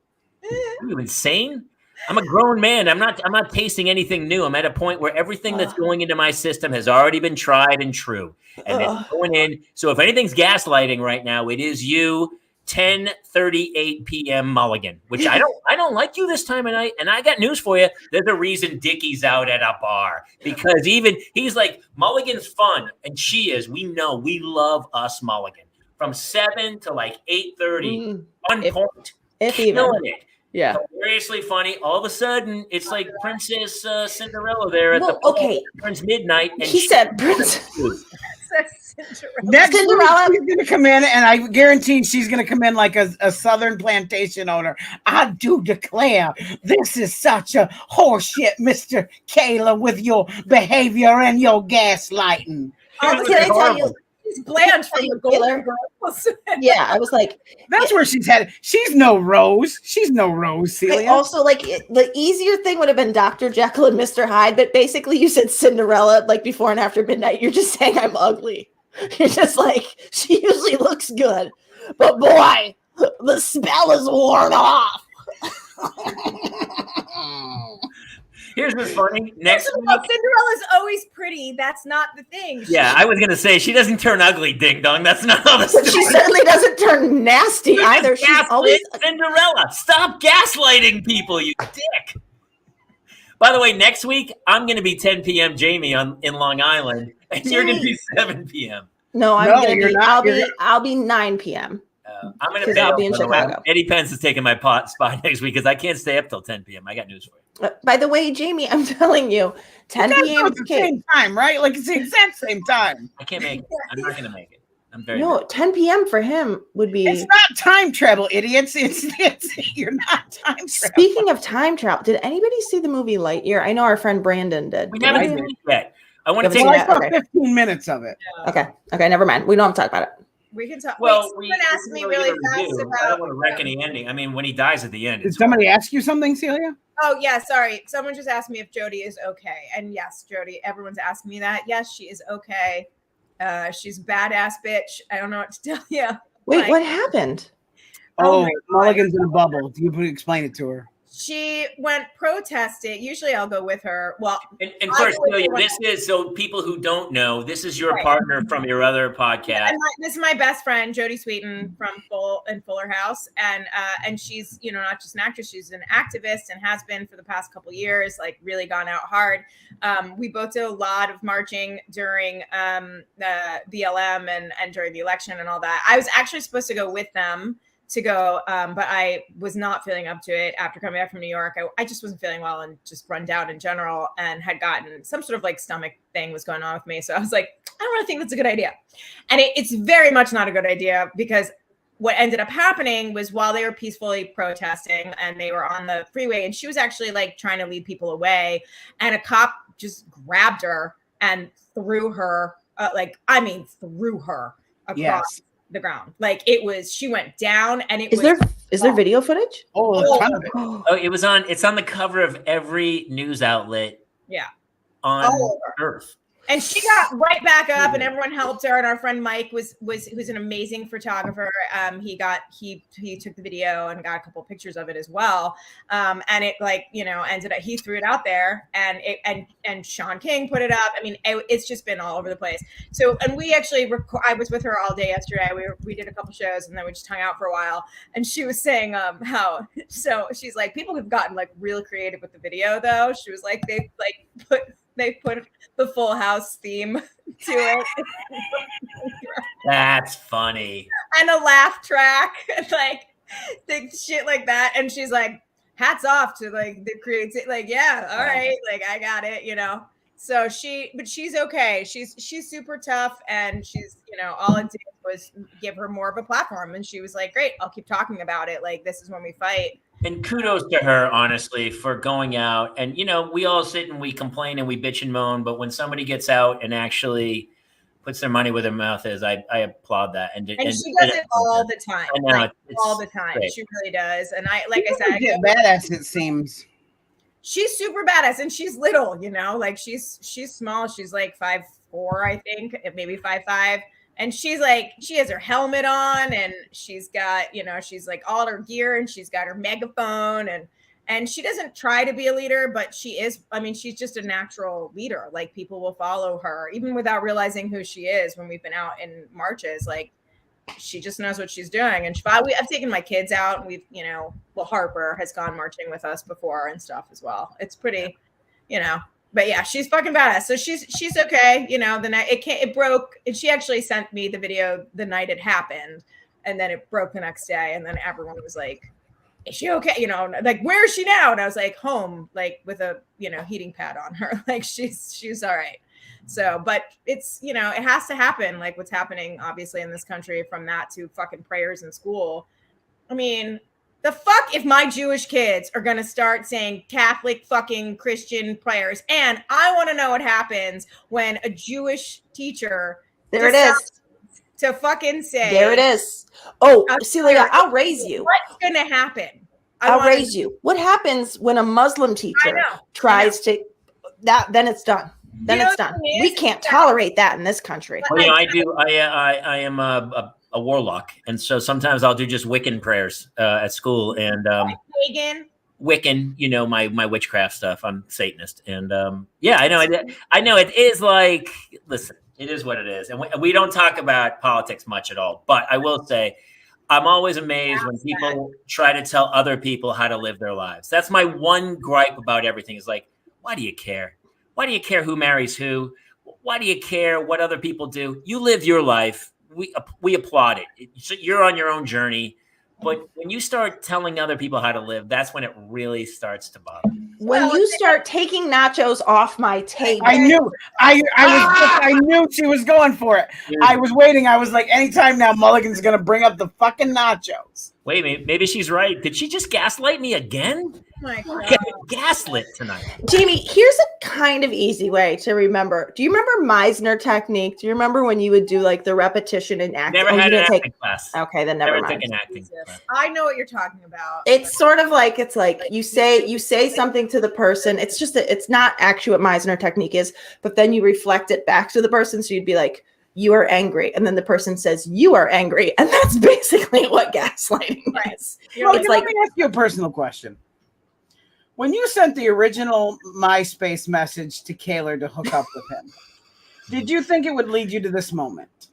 Are you insane? I'm a grown man. I'm not tasting anything new. I'm at a point where everything that's going into my system has already been tried and true. And it's going in. So if anything's gaslighting right now, it is you, 10:38 p.m. Mulligan, which I don't like you this time of night. And I got news for you. There's a reason Dickie's out at a bar, because even he's like, Mulligan's fun, and she is. We know, we love us Mulligan from 7 to like 8:30 on point, If even. killing it. Yeah. Hilariously funny. All of a sudden, it's like Princess Cinderella there at Well, the okay. turns midnight. And He said Princess. Next Cinderella. week, she's going to come in, and I guarantee she's going to come in like a southern plantation owner. I do declare this is such a horseshit, Mr. Kayla, with your behavior and your gaslighting. Can I tell you? He's Blanche from the Golden Girls. Yeah, I was like, That's where she's headed. She's no Rose. She's no Rose, I Celia. also like the easier thing would have been Dr. Jekyll and Mr. Hyde, but basically you said Cinderella like before and after midnight. You're just saying I'm ugly. You're just like, she usually looks good, but boy, the spell is worn off. Here's what's funny. Next week, Cinderella's always pretty. That's not the thing. yeah, I was gonna say she doesn't turn ugly, ding dong. That's not how the But she story. certainly doesn't turn nasty either. She's Gaslit always Cinderella. Stop gaslighting people, you dick. By the way, next week I'm gonna be 10 p.m. Jamie in Long Island, and you're gonna be 7 p.m. no. I'm No, gonna you're be. not. I'll be 9 p.m. I'm gonna 'Cause bail, I'll be in by the way. Chicago. Eddie Pence is taking my spot next week because I can't stay up till 10 p.m. I got news for you. By the way, Jamie, I'm telling you, 10 That's p.m. at the same time, right? Like it's the exact same time. I can't make it. I'm not gonna make it. I'm very No, busy. 10 p.m. for him would be. It's not time travel, idiots. It's you're not time travel. Speaking of time travel, did anybody see the movie Lightyear? I know our friend Brandon did. We Did haven't anybody? seen it yet. I want to Yeah, take. Well, I Yeah, saw okay. 15 minutes of it. Okay, never mind. We don't have to talk about it. We can talk. Well, Wait, someone asked me really fast I don't about. want to wreck any ending. I mean, when he dies at the end. Did it's somebody ask you something, Celia? Oh yeah, sorry. Someone just asked me if Jody is okay, and yes, Jody. Everyone's asking me that. Yes, she is okay. She's a badass bitch. I don't know what to tell you. Wait, Like- what happened? Oh, my God. Mulligan's in a bubble. You explain it to her. she went protesting. Usually I'll go with her. Well, and first, this is, so people who don't know, this is your partner from your other podcast. And this is my best friend, Jodie Sweeten from Fuller House. And she's, not just an actress, she's an activist and has been for the past couple years, like really gone out hard. We both did a lot of marching during the BLM and during the election and all that. I was actually supposed to go with them but I was not feeling up to it after coming back from New York. I just wasn't feeling well and just run down in general, and had gotten some sort of like stomach thing was going on with me. So I was like, I don't really think that's a good idea. And it's very much not a good idea, because what ended up happening was while they were peacefully protesting and they were on the freeway, and she was actually like trying to lead people away, and a cop just grabbed her and threw her, threw her across the ground. Like she went down, and is there video footage? It's on the cover of every news outlet on Earth. And she got right back up, and everyone helped her. And our friend Mike who's an amazing photographer. He took the video and got a couple of pictures of it as well. And it ended up, he threw it out there, and Sean King put it up. I mean, it's just been all over the place. So, and we actually, I was with her all day yesterday. We did a couple shows, and then we just hung out for a while. And she was saying so she's like, people have gotten like real creative with the video though. She was like, they put the Full House theme to it. That's funny. And a laugh track, like shit like that. And she's like, hats off to like the creative, like, yeah, all right, like I got it, So she's okay. She's super tough, and she's, all it did was give her more of a platform. And she was like, great, I'll keep talking about it. Like, this is when we fight. And kudos to her, honestly, for going out. And, we all sit and we complain and we bitch and moan. But when somebody gets out and actually puts their money where their mouth is, I applaud that. And she does it all the time. I know, like, all the time. Great. She really does. And I said, badass, it seems. She's super badass, and she's little, like she's small. She's like 5'4", I think, maybe 5'5". And she's like, she has her helmet on, and she's got, she's like all her gear, and she's got her megaphone, and she doesn't try to be a leader, but she is. I mean, she's just a natural leader. Like, people will follow her even without realizing who she is. When we've been out in marches, like, she just knows what she's doing. And I've taken my kids out, and we've, Harper has gone marching with us before and stuff as well. It's pretty, But yeah, she's fucking badass. So she's okay. The night it broke, and she actually sent me the video the night it happened, and then it broke the next day, and then everyone was like, "Is she okay?" Like, where is she now? And I was like, home, like with a heating pad on her. Like, she's all right. So, but it's it has to happen. Like what's happening, obviously, in this country, from that to fucking prayers in school. I mean, the fuck if my Jewish kids are going to start saying Catholic fucking Christian prayers. And I want to know what happens when a Jewish teacher to fucking say. There it is. Oh, Celia, I'll raise you. What's going to happen? I'll raise you. What happens when a Muslim teacher tries to, then it's done. Then it's done. We can't tolerate that in this country. Well, I am a warlock, and so sometimes I'll do just Wiccan prayers at school. And Wiccan, my witchcraft stuff. I'm Satanist, and I know it is like, listen, it is what it is, and we don't talk about politics much at all. But I will say, I'm always amazed when people try to tell other people how to live their lives. That's my one gripe about everything. Is like, why do you care? Why do you care who marries who? Why do you care what other people do? You live your life. We applaud it. You're on your own journey. But when you start telling other people how to live, that's when it really starts to bother. When you start taking nachos off my table. I knew. I knew she was going for it. Yeah. I was waiting. I was like, anytime now, Mulligan's going to bring up the fucking nachos. Wait, maybe she's right. Did she just gaslight me again? Oh my God. Gaslit tonight. Jamie, here's a kind of easy way to remember. Do you remember Meisner technique? Do you remember when you would do like the repetition and acting? Never had an acting class. Okay, then never mind. An acting class. I know what you're talking about. It's sort of like, it's like you say something to the person. It's just it's not actually what Meisner technique is, but then you reflect it back to the person. So you'd be like, you are angry. And then the person says, you are angry. And that's basically what gaslighting is. Well, let me ask you a personal question. When you sent the original MySpace message to Kaylor to hook up with him, did you think it would lead you to this moment?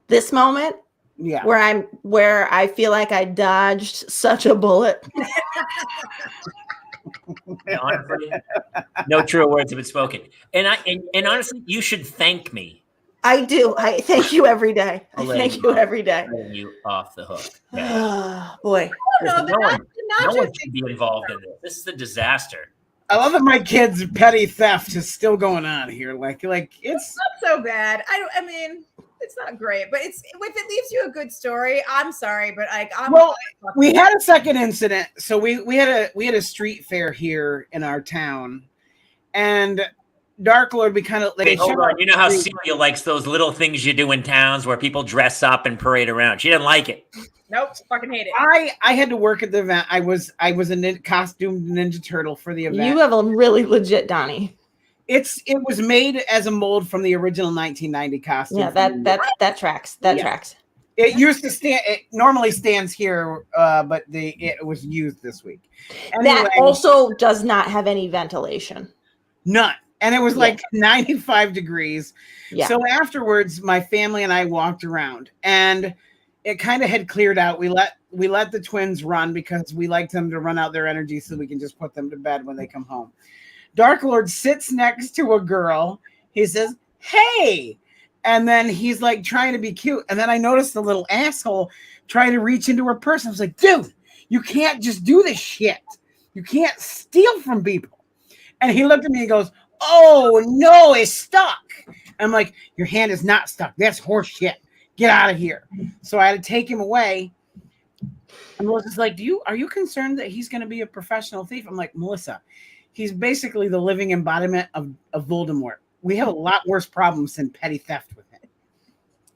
This moment? Yeah. Where I feel like I dodged such a bullet. Honestly, no true words have been spoken. And honestly, you should thank me. I do. I thank you every day. I thank you every day. Letting you off the hook. Boy. Listen, no one should be involved in this. This is a disaster. I love that my kid's petty theft is still going on here. Like it's not so bad. I mean, it's not great, but if it leaves you a good story, I'm sorry, but we had a second incident. So we had a street fair here in our town, and Dark Lord, we kind of like. Hey, hold on. You know how Celia likes those little things you do in towns where people dress up and parade around. She didn't like it. Nope, fucking hate it. I had to work at the event. I was a costumed Ninja Turtle for the event. You have a really legit Donnie. It was made as a mold from the original 1990 costume. Yeah, that tracks. That tracks. It used to stand. It normally stands here, but it was used this week. Anyway, that also does not have any ventilation. None. And it was like 95 degrees. Yeah. So afterwards, my family and I walked around, and it kind of had cleared out. We let the twins run because we liked them to run out their energy so we can just put them to bed when they come home. Dark Lord sits next to a girl. He says, "Hey," and then he's like trying to be cute. And then I noticed the little asshole trying to reach into her purse. I was like, "Dude, you can't just do this shit. You can't steal from people." And he looked at me and goes, "Oh no, it's stuck." I'm like, "Your hand is not stuck. That's horse shit. Get out of here." So I had to take him away. And Melissa's like, are you concerned that he's going to be a professional thief? I'm like, "Melissa, he's basically the living embodiment of Voldemort. We have a lot worse problems than petty theft with him."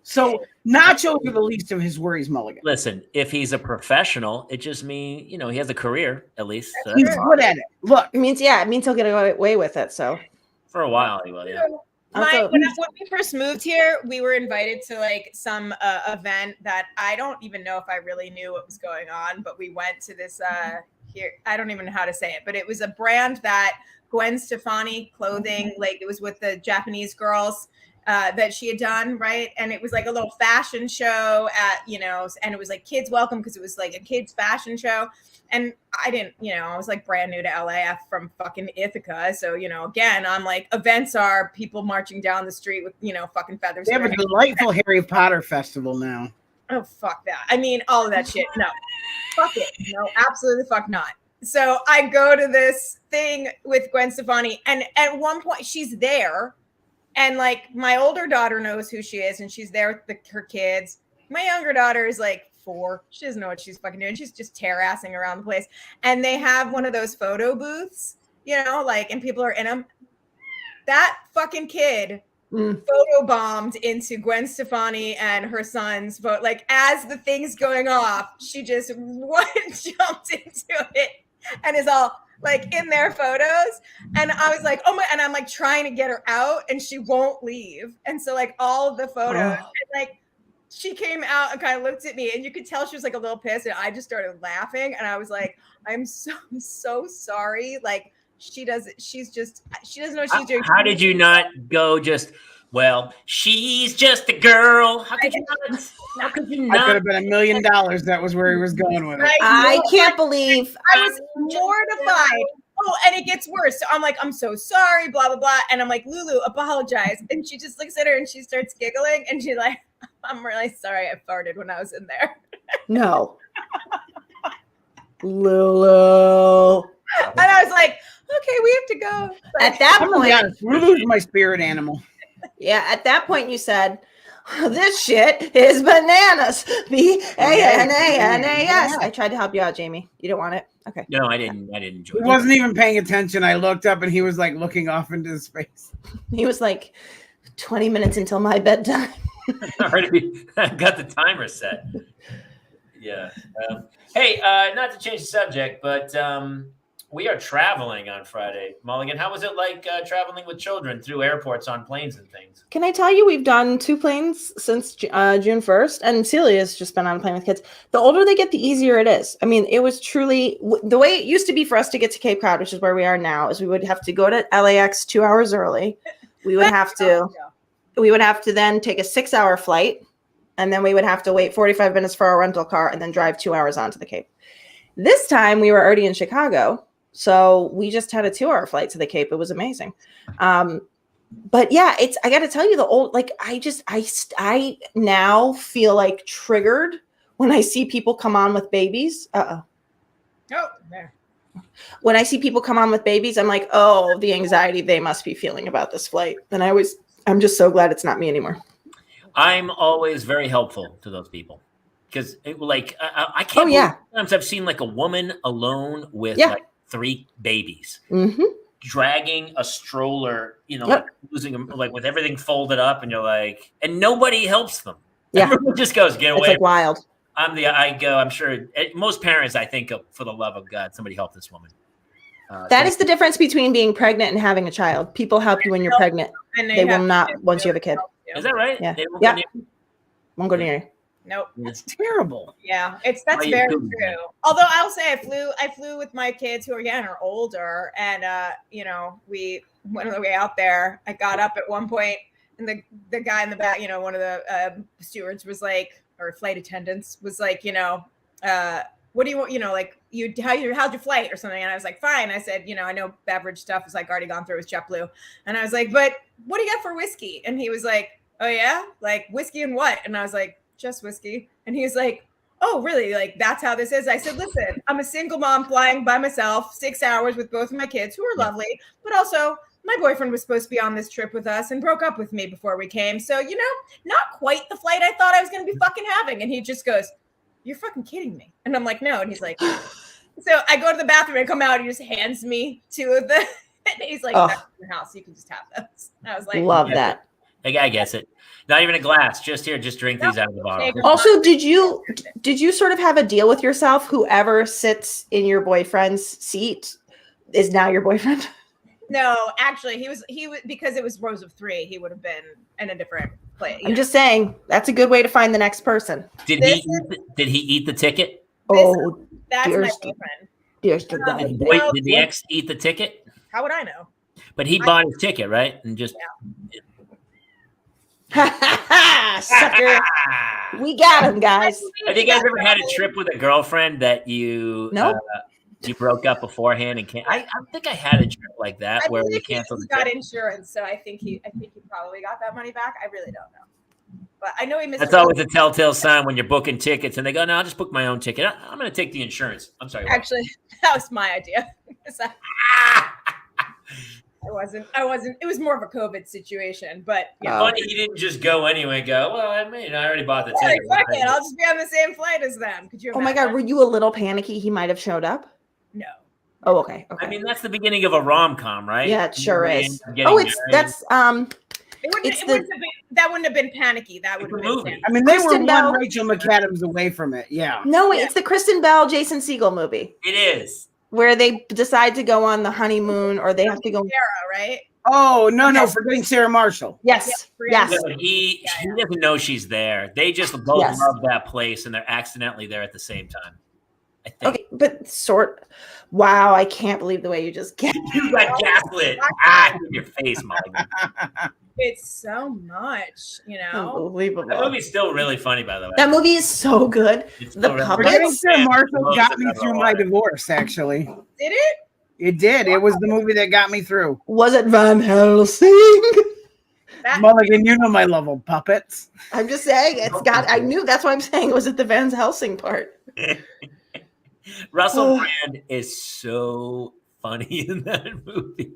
So nachos are the least of his worries, Mulligan. Listen, if he's a professional, it just means, he has a career at least. So he's good at it. Look. It means he'll get away with it. So for a while, he will, yeah. When we first moved here, we were invited to like some event that I don't even know if I really knew what was going on, but we went to this here. I don't even know how to say it, but it was a brand that Gwen Stefani clothing, like it was with the Japanese girls that she had done, right? And it was like a little fashion show and it was like kids welcome because it was like a kids fashion show. And I didn't, I was like brand new to LAF from fucking Ithaca. So, again, I'm like, events are people marching down the street with, fucking feathers. They have a delightful Harry Potter festival now. Oh, fuck that. I mean, all of that shit. No, fuck it. No, absolutely fuck not. So I go to this thing with Gwen Stefani, and at one point she's there, and like my older daughter knows who she is, and she's there with her kids. My younger daughter is like 4. She doesn't know what she's fucking doing. She's just tear-assing around the place. And they have one of those photo booths, and people are in them. That fucking kid photo bombed into Gwen Stefani and her son's vote. Like as the thing's going off, she just jumped into it and is all like in their photos. And I was like, oh my, and I'm like trying to get her out and she won't leave. And so like all of the photos, like she came out and kind of looked at me and you could tell she was like a little pissed. And I just started laughing. And I was like, I'm so sorry. Like she doesn't know what she's doing. How did you not go just, well, she's just a girl. How could you not? How could you not? I could have been $1 million. That was where he was going with it. I can't believe. I was mortified. Oh, and it gets worse. So I'm like, I'm so sorry, blah, blah, blah. And I'm like, Lulu, apologize. And she just looks at her and she starts giggling. And she's like, I'm really sorry I farted when I was in there. No. Lulu. And I was like, okay, we have to go. But at that point, Lulu's my spirit animal. Yeah, at that point you said, this shit is bananas. BANANAS. I tried to help you out, Jamie. You don't want it? Okay. No, I didn't enjoy it. He wasn't even paying attention. I looked up and he was like looking off into space. He was like 20 minutes until my bedtime. Already got the timer set. Yeah. Hey, not to change the subject, but We are traveling on Friday. Mulligan, how was it like traveling with children through airports on planes and things? Can I tell you, we've done 2 planes since June 1st, and Celia's just been on a plane with kids. The older they get, the easier it is. I mean, it was truly the way it used to be for us to get to Cape Cod, which is where we are now, is we would have to go to LAX 2 hours early. We would have to then take a 6-hour flight, and then we would have to wait 45 minutes for our rental car and then drive 2 hours onto the Cape. This time we were already in Chicago, so we just had a 2-hour flight to the Cape. It was amazing. But yeah, I got to tell you, the old, like, I now feel like triggered when I see people come on with babies. Oh, there. When I see people come on with babies, I'm like, oh, the anxiety they must be feeling about this flight. And I'm just so glad it's not me anymore. I'm always very helpful to those people because I can't. Oh, yeah. Sometimes I've seen like a woman alone with like 3 babies. Mm-hmm. Dragging a stroller, like losing them, like with everything folded up, and you're like, and nobody helps them. Yeah, everyone just goes, get away. It's like wild. I'm sure most parents, I think, for the love of God, somebody help this woman. That is the difference between being pregnant and having a child. People help you when you're pregnant. And they will not once you have a kid. Is that right? Yeah. They won't go near you. Nope. That's terrible. Yeah, that's very true. Although I'll say I flew with my kids who are older, and we went on the way out there. I got up at one point, and the guy in the back, one of the stewards was like, or flight attendants was like, what do you want? How'd your flight or something? And I was like, fine. I said, I know beverage stuff is like already gone through with JetBlue, and I was like, but what do you got for whiskey? And he was like, oh yeah, like whiskey and what? And I was like, just whiskey. And he was like, oh, really? Like, that's how this is? I said, listen, I'm a single mom flying by myself 6 hours with both of my kids who are lovely, but also my boyfriend was supposed to be on this trip with us and broke up with me before we came. So, not quite the flight I thought I was going to be fucking having. And he just goes, you're fucking kidding me. And I'm like, no. And he's like, so I go to the bathroom and come out. He just hands me 2 of the, and he's like, that's in your house. You can just have those. And I was like, love that. I guess it. Not even a glass. Just drink these out of the bottle. Also, did you sort of have a deal with yourself? Whoever sits in your boyfriend's seat is now your boyfriend? No, actually, he was because it was rows of 3. He would have been in a different place. I'm just saying that's a good way to find the next person. Did he eat the ticket? That's my boyfriend. Dearest to God. Did the ex eat the ticket? How would I know? But he bought his ticket, right? And just. Yeah. Sucker. We got him, guys. Have you guys ever had a trip with a girlfriend that you you broke up beforehand and can't? I think I had a trip like that where we canceled. He got insurance, so I think he probably got that money back. I really don't know, but I know he missed. That's always a telltale sign when you're booking tickets and they go, "No, I'll just book my own ticket. I'm going to take the insurance." I'm sorry. Actually, that was my idea. I wasn't. It was more of a COVID situation, but funny he didn't just go anyway. Well, I already bought the ticket. Fuck it, I'll just be on the same flight as them. Could you? Oh my God, were you a little panicky? He might have showed up. No. Oh, okay. I mean, that's the beginning of a rom-com, right? Yeah, it sure is. That wouldn't have been panicky. That would have been movie. I mean, they were one Rachel McAdams away from it. Yeah. No, it's the Kristen Bell, Jason Segel movie. It is. Where they decide to go on the honeymoon, or they have to go. Sarah, right? Oh no, forgetting Sarah Marshall. Yes. He doesn't know she's there. They just both love that place, and they're accidentally there at the same time. I think. Okay, but wow, I can't believe the way you just get. You got gaslit. In your face, Molly. It's so much, Unbelievable. That movie's still really funny, by the way. That movie is so good. The puppets. Sarah Marshall got me through my divorce, actually. Did it? It did. It was the movie that got me through. Was it Van Helsing? Mulligan, you know my love of puppets. I'm just saying, I knew, that's why I'm saying, was it the Van Helsing part? Russell Brand is so funny in that movie.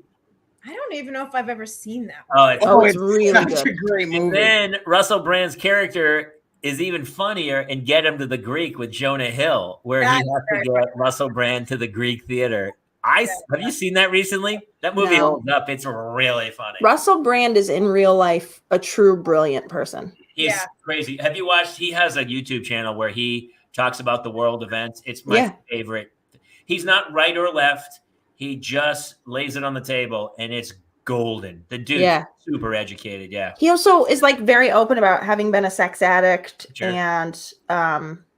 I don't even know if I've ever seen that one. It's really such a great movie. And then Russell Brand's character is even funnier and Get Him to the Greek with Jonah Hill, where he has to get Russell Brand to the Greek theater. Have you seen that recently? That movie holds up. It's really funny. Russell Brand is in real life a true brilliant person. He's crazy. Have you watched? He has a YouTube channel where he talks about the world events. It's my favorite. He's not right or left. He just lays it on the table and it's golden. The dude's Yeah. super educated. Yeah. He also is like very open about having been a sex addict. Sure. And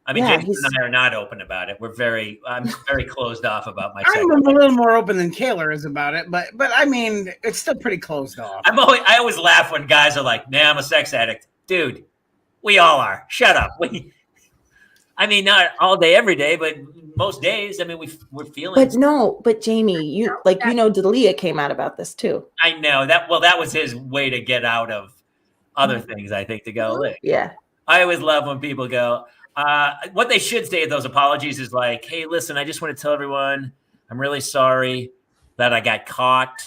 I mean, yeah, Jason and I are not open about it. I'm very closed off about my sex. I'm a little more open than Kayla is about it, but I mean, it's still pretty closed off. I always laugh when guys are like, "Nah, I'm a sex addict." Dude, we all are. Shut up. I mean, not all day, every day, but most days. I mean, we're feeling. But Jamie, you know, D'Elia came out about this too. I know that. Well, that was his way to get out of other things. I think to go. Look, Yeah. I always love when people go. What they should say at those apologies is like, "Hey, listen, I just want to tell everyone I'm really sorry that I got caught.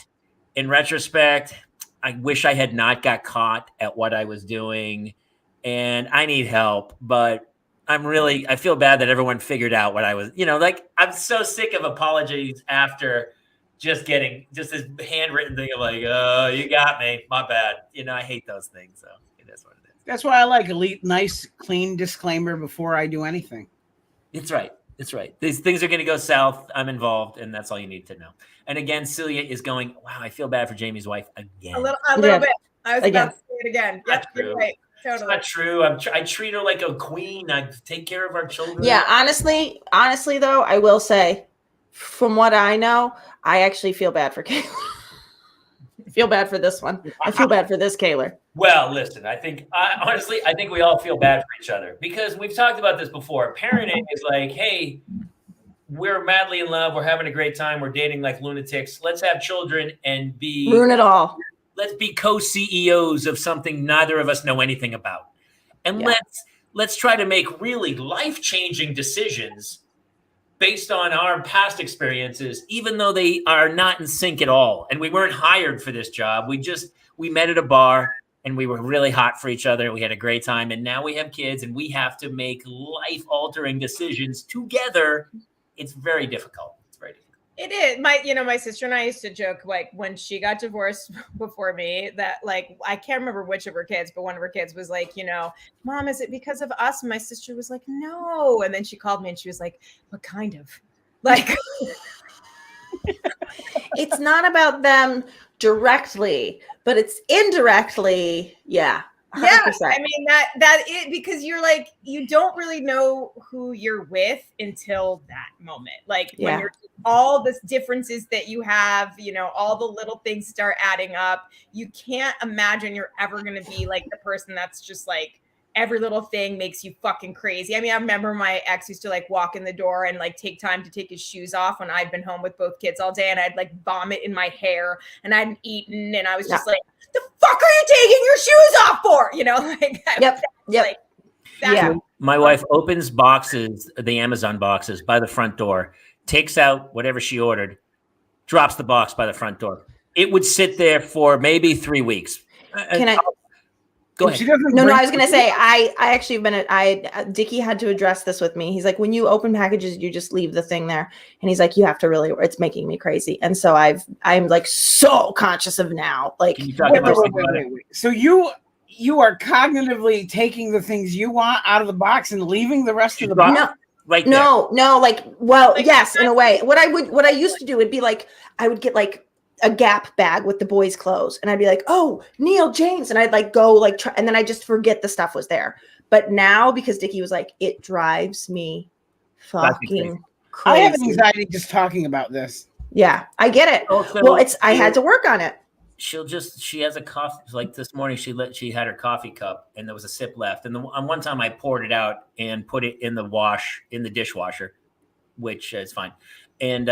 In retrospect, I wish I had not got caught at what I was doing, and I need help. But I feel bad that everyone figured out what I was. Like I'm so sick of apologies after just getting just this handwritten thing of like, oh, you got me, my bad. I hate those things. So it is what it is. That's why I like a nice, clean disclaimer before I do anything. It's right. It's right. These things are going to go south. I'm involved, and that's all you need to know. And again, Celia is going, wow, I feel bad for Jamie's wife again. A little bit. I was about to say it again. Yep, you're right. Totally. It's not true. I treat her like a queen. I take care of our children. Yeah, honestly, though, I will say, from what I know, I actually feel bad for Kayla. I feel bad for this one. I feel bad for this Kayla. Well, listen, honestly, I think we all feel bad for each other because we've talked about this before. Parenting is like, hey, we're madly in love. We're having a great time. We're dating like lunatics. Let's have children and ruin it all. Let's be co-CEOs of something neither of us know anything about. And let's try to make really life-changing decisions based on our past experiences, even though they are not in sync at all. And we weren't hired for this job. We met at a bar and we were really hot for each other. We had a great time. And now we have kids and we have to make life-altering decisions together. It's very difficult. It's very difficult. It is. My sister and I used to joke, like, when she got divorced before me, that, like, I can't remember which of her kids, but one of her kids was like, Mom, is it because of us? And my sister was like, no. And then she called me and she was like, what kind of? Like, it's not about them directly, but it's indirectly. Yeah. 100%. Yeah, I mean that it, because you're like, you don't really know who you're with until that moment. Like when you're all the differences that you have, all the little things start adding up. You can't imagine you're ever going to be like the person that's just like every little thing makes you fucking crazy. I mean, I remember my ex used to like walk in the door and like take time to take his shoes off when I'd been home with both kids all day, and I'd like vomit in my hair and I hadn't eaten, and I was just like, the fuck are you taking your shoes off for? My wife opens boxes, the Amazon boxes, by the front door, takes out whatever she ordered, drops the box by the front door. It would sit there for maybe 3 weeks. Go ahead. No, I was going to say, I actually Dickie had to address this with me. He's like, when you open packages, you just leave the thing there. And he's like, you have to really, it's making me crazy. And so I'm like so conscious of now. Like, wait. So you are cognitively taking the things you want out of the box and leaving the rest of the box? No. Right. No, like, well, yes, in a way. What I used to do would be like, I would get like a Gap bag with the boys' clothes, and I'd be like, oh, Neil, James, and I'd like go like try, and then I just forget the stuff was there. But now, because Dickie was like, it drives me fucking crazy. I have anxiety just talking about this. Yeah, I get it. Well, I had to work on it. She has a coffee, like this morning she had her coffee cup and there was a sip left, and on one time I poured it out and put it in the dishwasher, which is fine, and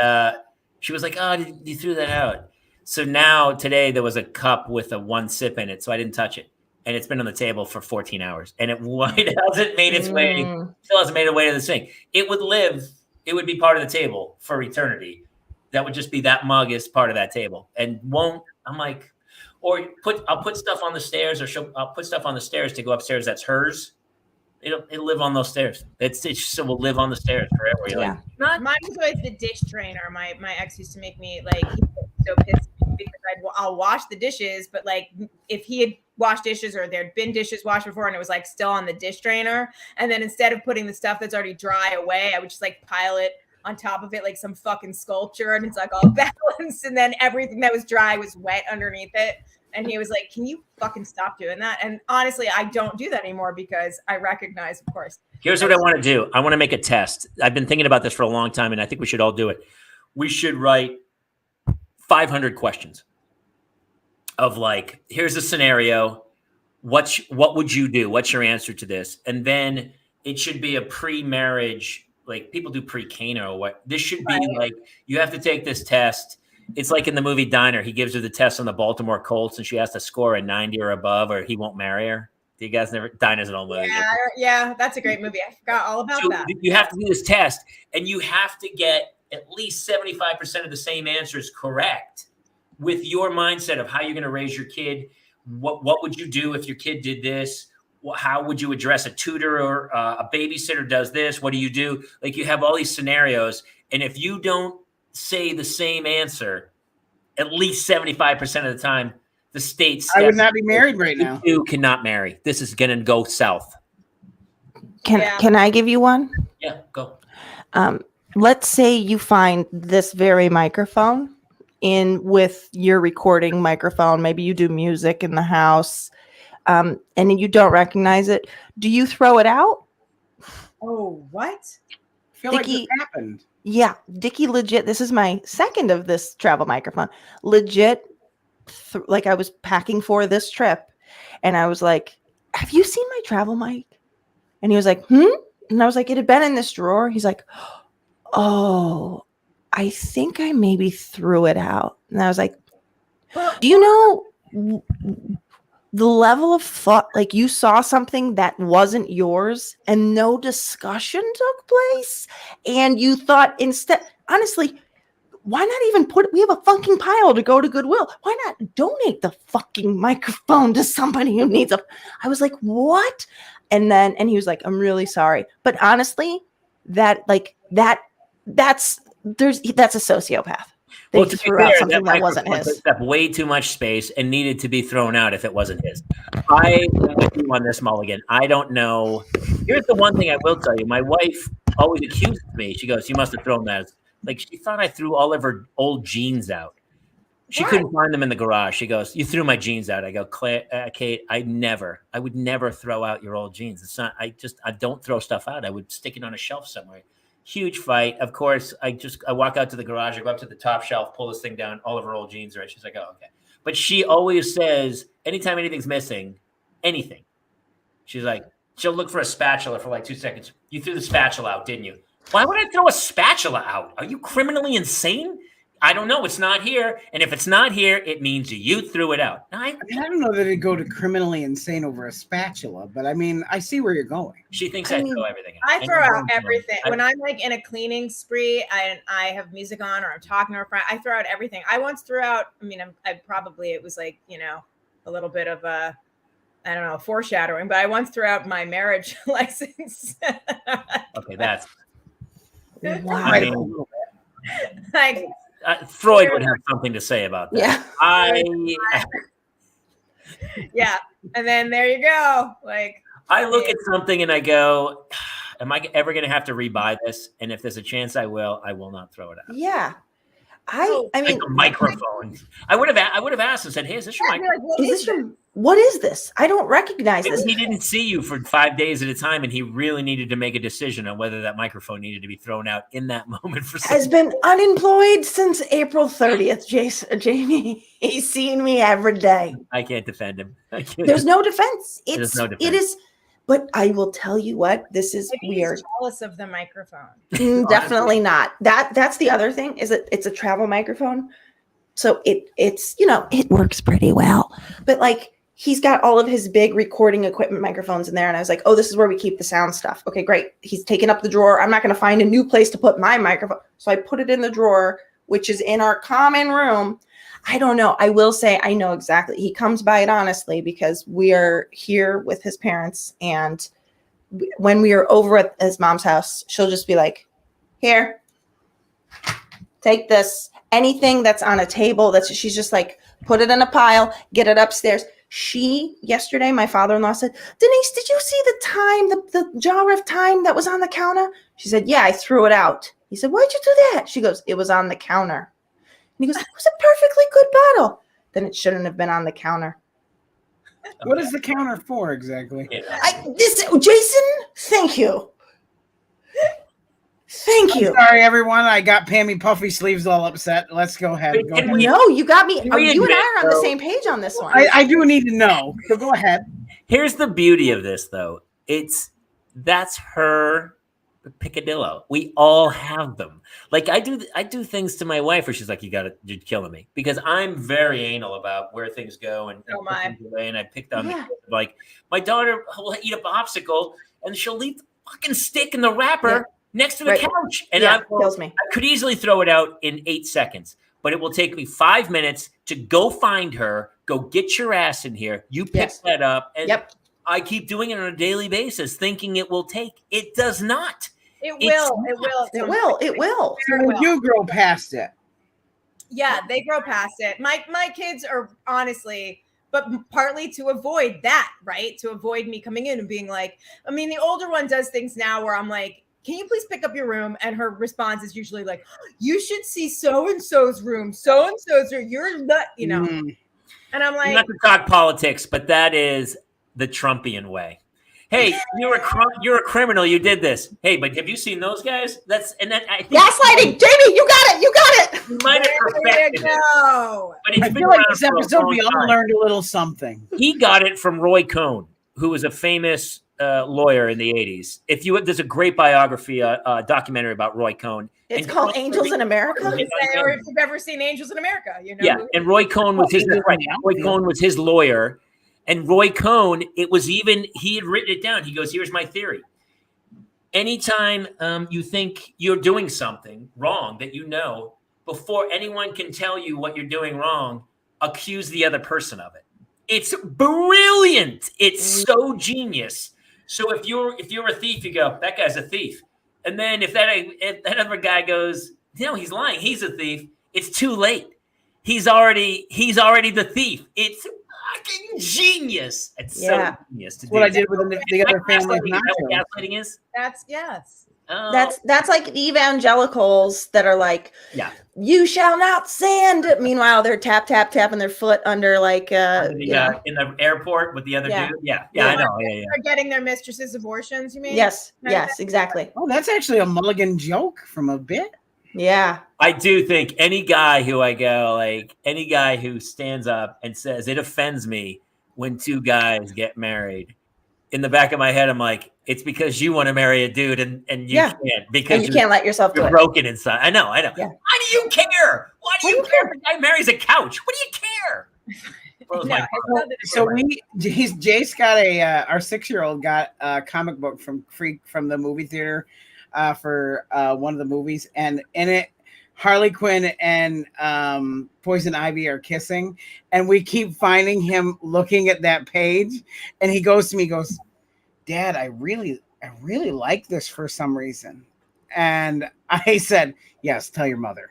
she was like, oh, you threw that out. So now today there was a cup with a one sip in it, so I didn't touch it, and it's been on the table for 14 hours, and it hasn't made its way, still hasn't made its way to the sink. It would be part of the table for eternity. That would just be, that mug is part of that table, and I'm like, I'll put stuff on the stairs, I'll put stuff on the stairs to go upstairs. That's hers. It'll live on those stairs. So will live on the stairs forever. Yeah. Mine was always the dish trainer. My ex used to make me like, so pissed because I'll wash the dishes, but like if he had washed dishes or there'd been dishes washed before and it was like still on the dish trainer, and then instead of putting the stuff that's already dry away, I would just like pile it on top of it like some fucking sculpture, and it's like all balanced, and then everything that was dry was wet underneath it. And he was like, can you fucking stop doing that? And honestly, I don't do that anymore because I recognize, of course. Here's what I want to do. I want to make a test. I've been thinking about this for a long time, and I think we should all do it. We should write 500 questions of like, here's a scenario. What would you do? What's your answer to this? And then it should be a pre-marriage, like people do pre-Cana or what. This should be like, you have to take this test. It's like in the movie Diner. He gives her the test on the Baltimore Colts, and she has to score a 90 or above, or he won't marry her. Do you guys never? Diner's an old movie. Yeah, that's a great movie. I forgot all about that. You have to do this test, and you have to get at least 75% of the same answers correct with your mindset of how you're going to raise your kid. What would you do if your kid did this? How would you address a tutor or a babysitter does this? What do you do? Like you have all these scenarios, and if you don't say the same answer at least 75% of the time, the state I would not be married right now. You cannot marry. This is going to go south. Can I give you one? Yeah, go. Let's say you find this very microphone in with your recording microphone. Maybe you do music in the house, and you don't recognize it. Do you throw it out? Oh, what? I feel Dickie, like this happened. Yeah, Dickie legit. This is my second of this travel microphone. Legit, like I was packing for this trip, and I was like, "Have you seen my travel mic?" And he was like, "Hmm?" And I was like, "It had been in this drawer." He's like, "Oh, I think I maybe threw it out." And I was like, "Do you know the level of thought? Like you saw something that wasn't yours and no discussion took place, and you thought instead, honestly, why not even we have a fucking pile to go to Goodwill. Why not donate the fucking microphone to somebody who needs I was like, what? And he was like, I'm really sorry. But honestly, that's a sociopath. They threw out something that wasn't his. Took up way too much space and needed to be thrown out if it wasn't his. I am with you on this, Mulligan. I don't know. Here's the one thing I will tell you. My wife always accuses me. She goes, you must have thrown that. Like she thought I threw all of her old jeans out. She couldn't find them in the garage. She goes, you threw my jeans out. I go, Kate, I would never throw out your old jeans. It's not, I don't throw stuff out. I would stick it on a shelf somewhere. Huge fight. Of course, I walk out to the garage. I go up to the top shelf, pull this thing down. All of her old jeans are right. She's like, oh, okay. But she always says, anytime anything's missing, anything, she's like, she'll look for a spatula for like 2 seconds. You threw the spatula out, didn't you? Why would I throw a spatula out? Are you criminally insane? I don't know. It's not here. And if it's not here, it means you threw it out. I don't know that it'd go to criminally insane over a spatula, but I mean, I see where you're going. She thinks I throw everything out. I throw out everything. When I'm like in a cleaning spree and I have music on or I'm talking to a friend, I throw out everything. I once threw out, it was like, a little bit of a, I don't know, foreshadowing, but I once threw out my marriage license. Okay, that's. Wow. I mean, like, Freud would have something to say about that. Yeah. Yeah. And then there you go. Like I look at something and I go, am I ever going to have to rebuy this? And if there's a chance I will not throw it out. Yeah. I mean, like a microphone. I would have asked and said, "Hey, is this your microphone? What is this? I don't recognize this." He didn't see you for 5 days at a time, and he really needed to make a decision on whether that microphone needed to be thrown out in that moment. Has been unemployed since April 30th, Jamie. He's seen me every day. I can't defend him. There's no defense. There's no defense. It is. But I will tell you what, this is weird. He's jealous of the microphone. Definitely not. That's the other thing is that it's a travel microphone. So it's it works pretty well. But like he's got all of his big recording equipment microphones in there. And I was like, oh, this is where we keep the sound stuff. Okay, great. He's taken up the drawer. I'm not going to find a new place to put my microphone. So I put it in the drawer, which is in our common room. I don't know. I will say I know exactly. He comes by it honestly because we are here with his parents. And when we are over at his mom's house, she'll just be like, here, take this. Anything that's on a table, she's just like, put it in a pile, get it upstairs. Yesterday, my father-in-law said, Denise, did you see the time, the jar of time that was on the counter? She said, yeah, I threw it out. He said, why'd you do that? She goes, it was on the counter. And he goes, it was a perfectly good bottle. Then it shouldn't have been on the counter. What is the counter for exactly? Yeah. Jason, thank you. Thank you. Sorry, everyone. I got Pammy Puffy Sleeves all upset. Let's go ahead. Wait, Go can ahead. we- No, you got me. Can we You and admit, I are on the though- same page on this one. I do need to know. So go ahead. Here's the beauty of this, though. That's her picadillo. We all have them. Like I do things to my wife where she's like, you're killing me, because I'm very anal about where things go and So am I. and I picked on Yeah. like my daughter will eat a popsicle and she'll leave the fucking stick in the wrapper next to the Right. couch. And Yeah, kills me. I could easily throw it out in 8 seconds, but it will take me 5 minutes to go find her, go get your ass in here. You pick Yes. that up. And Yep. I keep doing it on a daily basis, thinking it will take. It does not. It It's will. It will. It will. It will. It will. You grow past it. Yeah, they grow past it. My kids are honestly, but partly to avoid that, right? To avoid me coming in and being like, I mean, the older one does things now where I'm like, can you please pick up your room? And her response is usually like, you should see so-and-so's room. So-and-so's room. You're not, you know. Mm. And I'm like, Not to talk politics, but that is the Trumpian way. Hey, you're a criminal. You did this. Hey, but have you seen those guys? I think Gaslighting. Jamie, you got it. You got it. you might have there you perfected it. go. But it's I been feel like around this for a episode long we all time. learned a little something. He got it from Roy Cohn, who was a famous lawyer in the 80s. There's a great biography, documentary about Roy Cohn. It's And called Roy- Angels in America. Or if you've ever seen Angels in America, you know. Yeah, and Roy Cohn was his Angels in the Roy Outfield. Cohn was his lawyer, and Roy Cohn, he had written it down. He goes, "Here's my theory. Anytime you think you're doing something wrong that you know, before anyone can tell you what you're doing wrong, accuse the other person of it. It's brilliant. It's so genius. So if you're a thief, you go, that guy's a thief. And then if that other guy goes, no, he's lying, he's a thief, it's too late. He's already the thief. It's fucking genius. It's Yeah. so genius to do. What I did with the other family. Gaslighting, is that what gaslighting is? That's yes. Oh, That's like evangelicals that are like, yeah. you shall not sin. Meanwhile, they're tapping their foot under like In the airport with the other Yeah. dude. Yeah, Yeah. I know. Yeah. They're getting their mistresses abortions, you mean? yes, exactly. Oh, that's actually a Mulligan joke from a bit. Yeah. I do think any guy who stands up and says it offends me when two guys get married, in the back of my head, I'm like, it's because you want to marry a dude and you Yeah. can't because And you can't let yourself do you're it. broken inside. I know. Yeah. Why do you care? Why do you care if a guy marries a couch? What do you care? Blows No, my it's mind. nothing to do So with Jace got our 6-year-old got a comic book from the movie theater for one of the movies, and in it Harley Quinn and Poison Ivy are kissing, and we keep finding him looking at that page, and he goes to me, he goes, Dad, I really like this for some reason. And I said, yes, tell your mother,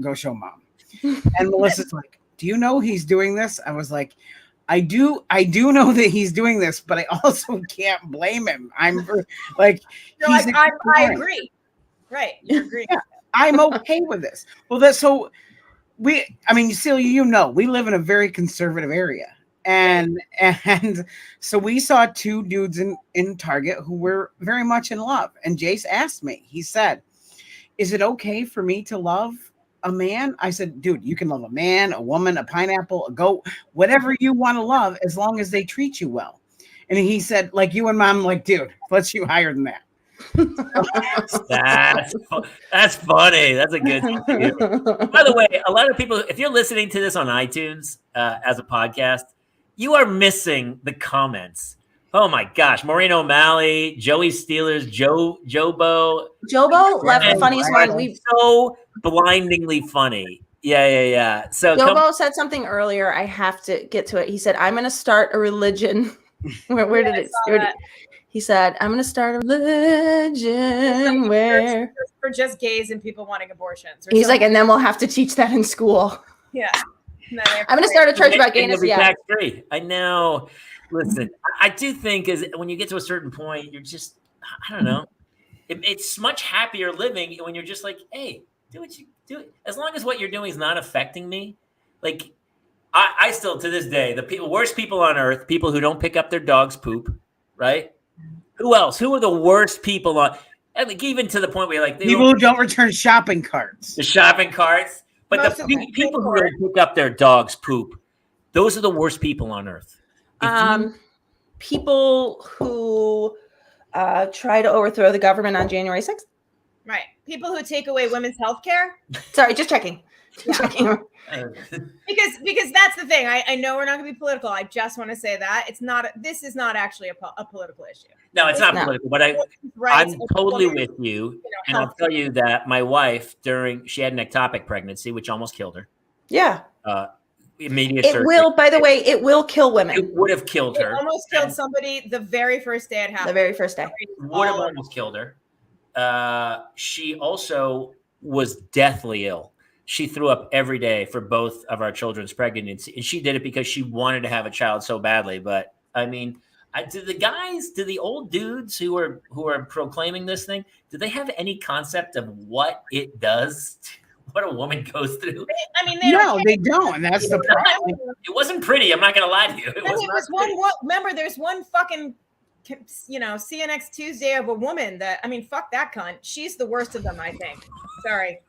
go show Mom. And Melissa's like, do you know he's doing this? I was like, I do know that he's doing this, but I also can't blame him. I'm like, You're he's like, I ignoring. agree. Right. You agree. Yeah. I'm okay with this. Well, that's so Celia, you know, we live in a very conservative area. And so we saw two dudes in Target who were very much in love. And Jace asked me, he said, is it okay for me to love a man? I said, dude, you can love a man, a woman, a pineapple, a goat, whatever you want to love, as long as they treat you well. And he said, like you and Mom, like, dude, let's shoot higher than that. That's funny. That's a good thing to do. By the way, a lot of people, if you're listening to this on iTunes as a podcast, you are missing the comments. Oh my gosh. Maureen O'Malley, Joey Steelers, Jobo. Jobo left the funniest Right. one. We So blindingly funny. Yeah. So Jobo said something earlier. I have to get to it. He said, I'm gonna start a religion. Where did it start? He said, I'm gonna start a religion where for just gays and people wanting abortions. he's like, and then we'll have to teach that in school. yeah. I'm gonna start a church about gayness. Yeah. Tax free. I know. Listen, I do think is when you get to a certain point, you're just, I don't know. it's much happier living when you're just like, hey, do what you do. As long as what you're doing is not affecting me. Like, I still, to this day, the worst people on earth, people who don't pick up their dog's poop, right? Who else? Who are the worst people on? And like, even to the point where like people who don't return shopping carts. The shopping carts. But the people who don't pick up their dog's poop, those are the worst people on earth. People who try to overthrow the government on January 6th. Right. People who take away women's health care. Sorry, just checking. Yeah. because that's the thing. I know we're not going to be political. I just want to say that this is not actually a political issue. No, it's not political, but I'm totally with you. And I'll tell you that my wife, she had an ectopic pregnancy, which almost killed her. Yeah. Immediate surgery. It will, by the way, it will kill women. It would have killed her. It almost killed somebody the very first day it happened. The very first day. Would have almost killed her. She also was deathly ill. She threw up every day for both of our children's pregnancy. And she did it because she wanted to have a child so badly. But I mean, do the old dudes who are proclaiming this thing, do they have any concept of what it does, what a woman goes through? I mean, they don't. And that's the problem. It wasn't pretty. I'm not going to lie to you. Remember, there's one fucking, CNX Tuesday of a woman that, I mean, fuck that cunt. She's the worst of them, I think. Sorry.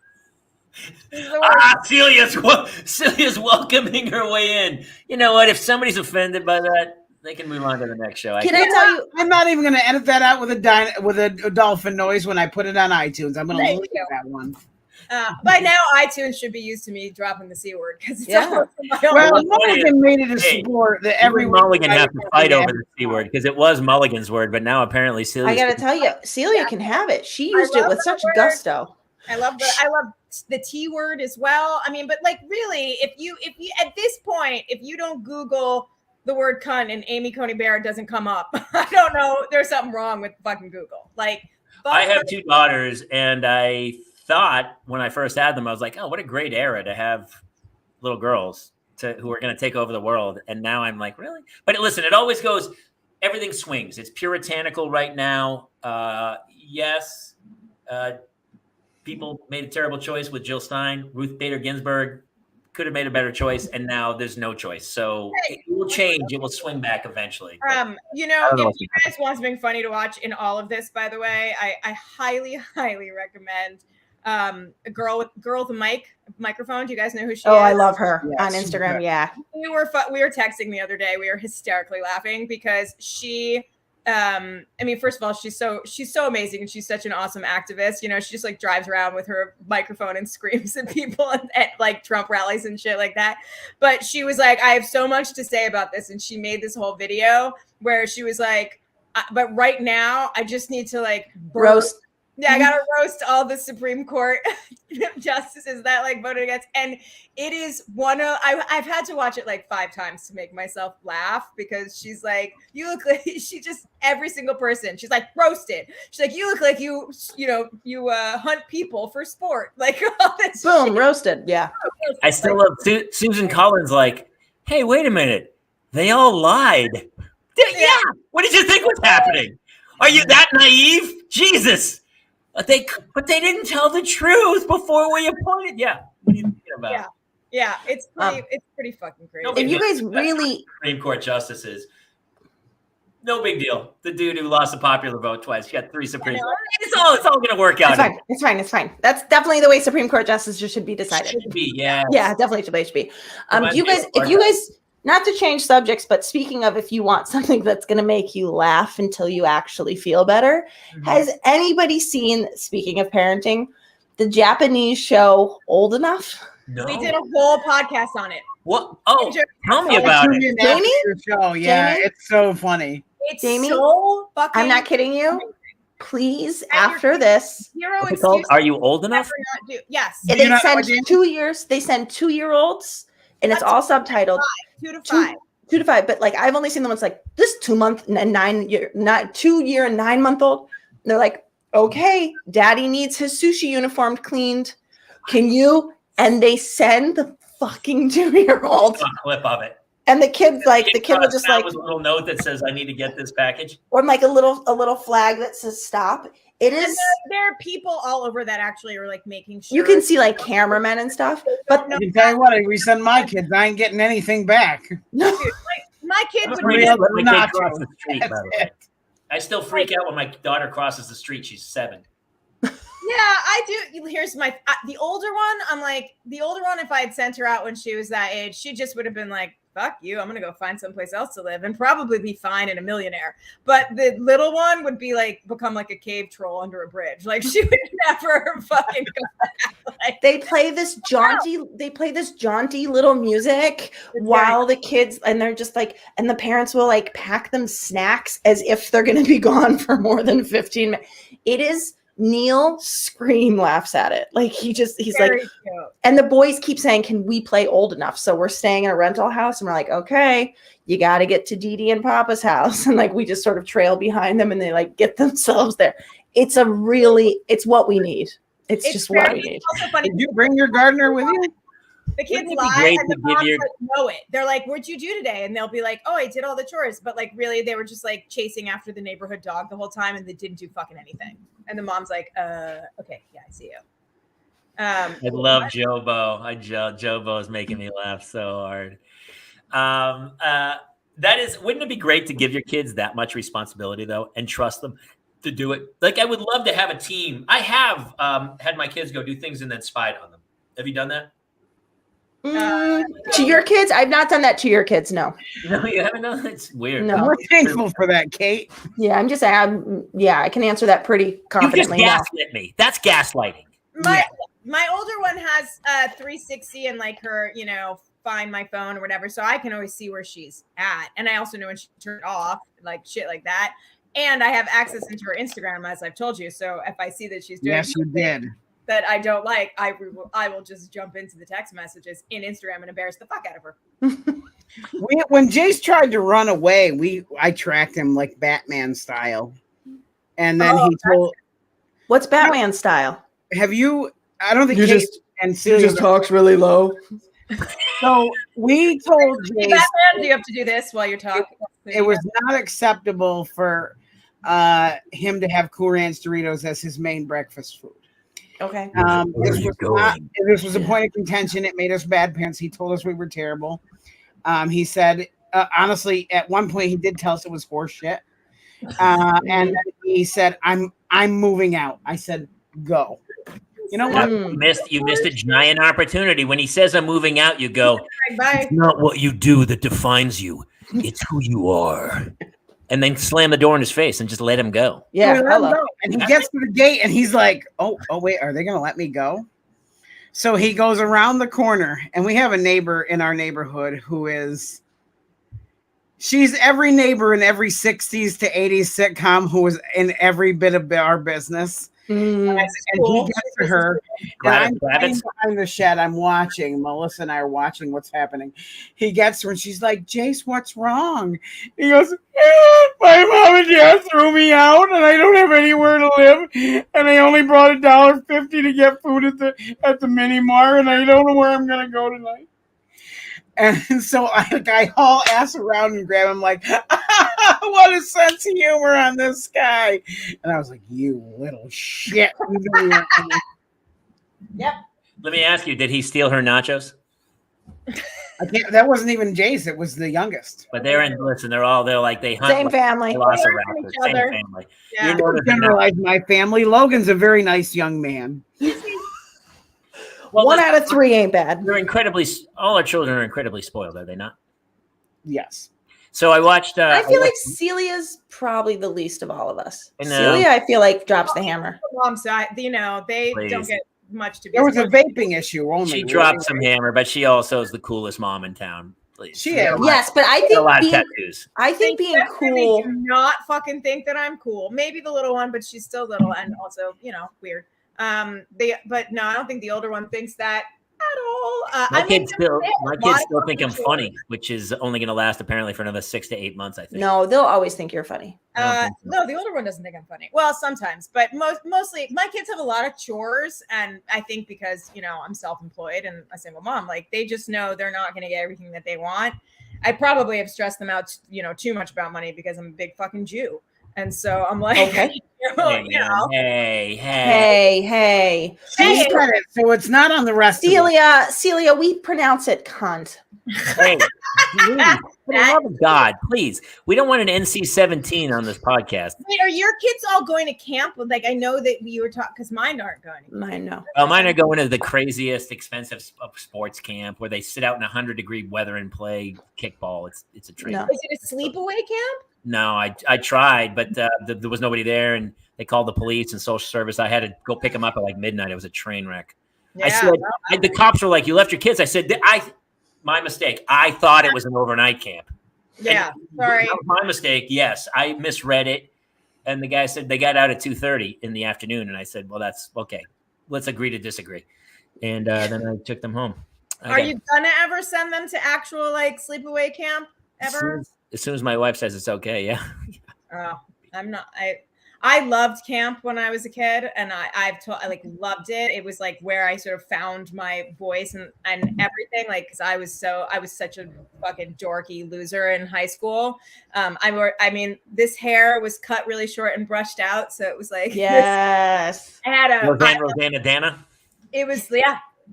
Celia's welcoming her way in. You know what? If somebody's offended by that, they can move on to the next show. Can I tell you? I'm not even going to edit that out with a dolphin noise when I put it on iTunes. I'm going to leave that one. By now, iTunes should be used to me dropping the C word because it's Mulligan made it a sport that every Mulligan have to fight over the C word because it was Mulligan's word, but now apparently Celia. I got to tell you, Celia can have it. She used it with such gusto. I love the T word as well. I mean, but like really, if you at this point, if you don't Google the word cunt and Amy Coney Barrett doesn't come up, I don't know. There's something wrong with fucking Google. Like, I have two daughters, and I thought when I first had them, I was like, oh, what a great era to have little girls who are going to take over the world. And now I'm like, really? But listen, it always goes. Everything swings. It's puritanical right now. Yes. People made a terrible choice with Jill Stein. Ruth Bader Ginsburg could have made a better choice, and now there's no choice. So it will change. It will swing back eventually. If you guys want something funny to watch in all of this, by the way, I highly, highly recommend a girl with a microphone. Do you guys know who she is? Oh, I love her on Instagram. Yeah. We were texting the other day. We were hysterically laughing because she. I mean, first of all, she's so amazing and she's such an awesome activist. She just like drives around with her microphone and screams at people at like Trump rallies and shit like that. But she was like, I have so much to say about this. And she made this whole video where she was like, but right now I just need to like roast. Yeah, I gotta roast all the Supreme Court justices that like voted against, and it is I've had to watch it like 5 times to make myself laugh because she's like, you look like every single person. She's like roasted. She's like, you look like you hunt people for sport. Like all this. Boom, shit. Roasted. Yeah. I still love Susan Collins. Like, hey, wait a minute, they all lied. Yeah. What did you think was happening? Are you that naive? Jesus. But they didn't tell the truth before we appointed. Yeah. What are you thinking about? Yeah. It's pretty fucking crazy. If you guys really Supreme Court justices, no big deal. The dude who lost the popular vote twice, he got 3 Supreme Court. It's all gonna work out. It's fine. That's definitely the way Supreme Court justices should be decided. Should be, yeah. Yeah, definitely should be. If you guys not to change subjects, but speaking of, if you want something that's going to make you laugh until you actually feel better, has anybody seen, speaking of parenting, the Japanese show Old Enough? No. We did a whole podcast on it. What? Oh, tell me about it. Jamie? Show. Yeah, Jamie? It's so funny. It's Jamie? So fucking I'm not kidding you. Please, after this. Are you old enough? Yes. They send 2 years. They send 2-year-olds. And it's all subtitled. 2 to 5. 2 to 5. But like I've only seen the ones like this 2 year and 9 month old. And they're like, okay, daddy needs his sushi uniform cleaned. Can you? And they send the fucking 2-year-old a clip of it. And the kid's like, the kid was just like a little note that says, I need to get this package. Or like a little flag that says stop. It is. There are people all over that actually are like making sure. You can see like cameramen and stuff, but I can tell you what, if we send my kids, I ain't getting anything back. no. Dude, my kid would My be real- kid Not crosses true. the street, by the way. I still freak out when my daughter crosses the street. She's 7. Yeah, I do. Here's my the older one. I'm like the older one. If I had sent her out when she was that age, she just would have been like, "Fuck you! I'm gonna go find someplace else to live and probably be fine and a millionaire." But the little one would be like become like a cave troll under a bridge. Like she would never fucking go back. Like, They play this jaunty little music while the kids, and they're just like, and the parents will like pack them snacks as if they're going to be gone for more than 15 minutes. It is, Neil Scream laughs at it. Like he's like, very cute. and the boys keep saying, can we play old enough? So we're staying in a rental house and we're like, okay, you got to get to Dee Dee and Papa's house. And like, we just sort of trail behind them and they like get themselves there. It's what we need. It's just what we need. Also funny. Did you bring your gardener with you? The kids Wouldn't it be lie great and the to give moms your- like know it. They're like, "What'd you do today?" And they'll be like, "Oh, I did all the chores." But like, really, they were just like chasing after the neighborhood dog the whole time, and they didn't do fucking anything. And the mom's like, okay, yeah, I see you." I love Jobo. Jobo is making me laugh so hard. Wouldn't it be great to give your kids that much responsibility though, and trust them to do it? Like I would love to have a team. I have had my kids go do things and then spied on them. Have you done that? To your kids? I've not done that to your kids. No. No, you haven't done that? It's weird. No. We're thankful for that, Kate. Yeah, I'm just saying. I can answer that pretty You just confidently. No. gaslit me. That's gaslighting. My older one has 360 and like her, find my phone or whatever, so I can always see where she's at, and I also know when she turned off, like shit like that. And I have access into her Instagram, as I've told you. So if I see that she's doing Yes, you did. that I don't like, I will just jump into the text messages in Instagram and embarrass the fuck out of her. When Jace tried to run away, I tracked him like Batman style, and then he told. What's Batman style? Have you? I don't think You Kate just- and Celia. talks really low. So we told Hey, Jace Batman, do you have to do this while you're talking? it was not acceptable for him to have Cool Ranch Doritos as his main breakfast food. Okay. This was a point of contention. It made us bad parents. He told us we were terrible. He said, honestly, at one point he did tell us it was horse shit. And then he said, I'm moving out. I said, go. You know what? You missed a giant opportunity. When he says I'm moving out, you go, Bye. it's not what you do that defines you. It's who you are. And then slam the door in his face and just let him go. Yeah. We let him Hello. go. And he gets to the gate and he's like, oh, wait, are they going to let me go? So he goes around the corner, and we have a neighbor in our neighborhood she's every neighbor in every 60s to 80s sitcom who was in every bit of our business. And he gets to her, and I'm standing behind the shed. I'm watching. Melissa and I are watching what's happening. He gets her, and she's like, Jace, what's wrong? He goes, my mom and dad threw me out, and I don't have anywhere to live, and I only brought $1.50 to get food at the mini mart, and I don't know where I'm gonna go tonight. And so I haul ass around and grab him like, what a sense of humor on this guy. And I was like, you little shit. Yep. Let me ask you, did he steal her nachos? That wasn't even Jace. It was the youngest. But they're like, they hunt. Same family. Velociraptors, Each same other. family. Yeah. You know Don't generalize my family. Logan's a very nice young man. Well, 1 out of 3 ain't bad. All our children are incredibly spoiled, are they not? Yes. So I watched. I feel like Celia's probably the least of all of us. I know. Celia, I feel like drops the hammer. Mom's side, they Please. don't get much to be. There was a vaping issue only. she dropped some hammer, but she also is the coolest mom in town. Please. She is. Yes, but I A lot of think tattoos. being Definitely cool. do not fucking think that I'm cool. Maybe the little one, but she's still little and also, weird. But no, I don't think the older one thinks that at all. My kids still lot think I'm of funny, which is only going to last apparently for another 6 to 8 months, I think. No, they'll always think you're funny. No, the older one doesn't think I'm funny. Well, sometimes, but mostly my kids have a lot of chores, and I think because I'm self-employed and a single mom, like they just know they're not going to get everything that they want. I probably have stressed them out, too much about money because I'm a big fucking Jew, and so I'm like, Okay. Hey. Hey. She's got it, so it's not on the rest of us. Celia, we pronounce it cunt. Hey, please, for the love of God, please. We don't want an NC-17 on this podcast. Wait, are your kids all going to camp? Like, I know that you were talking because mine aren't going. Mine, no. Well, mine are going to the craziest, expensive sports camp where they sit out in 100-degree weather and play kickball. It's a train. No. Is it a sleepaway camp? No, I tried, but there was nobody there, and they called the police and social service. I had to go pick them up at like midnight. It was a train wreck. Yeah, I said, the cops were like, "You left your kids." I said, my mistake. I thought it was an overnight camp. Yeah, and sorry. That was my mistake. Yes, I misread it. And the guy said they got out at 2:30 in the afternoon. And I said, well, that's okay. Let's agree to disagree. And then I took them home. Are you gonna ever send them to actual like sleepaway camp ever? As soon as my wife says it's okay, yeah. Oh, I'm not. I loved camp when I was a kid, and I loved it. It was like where I sort of found my voice and everything. Like, because I was such a fucking dorky loser in high school. I mean, this hair was cut really short and brushed out, so it was like yes. I had a Rosanna Dana. It was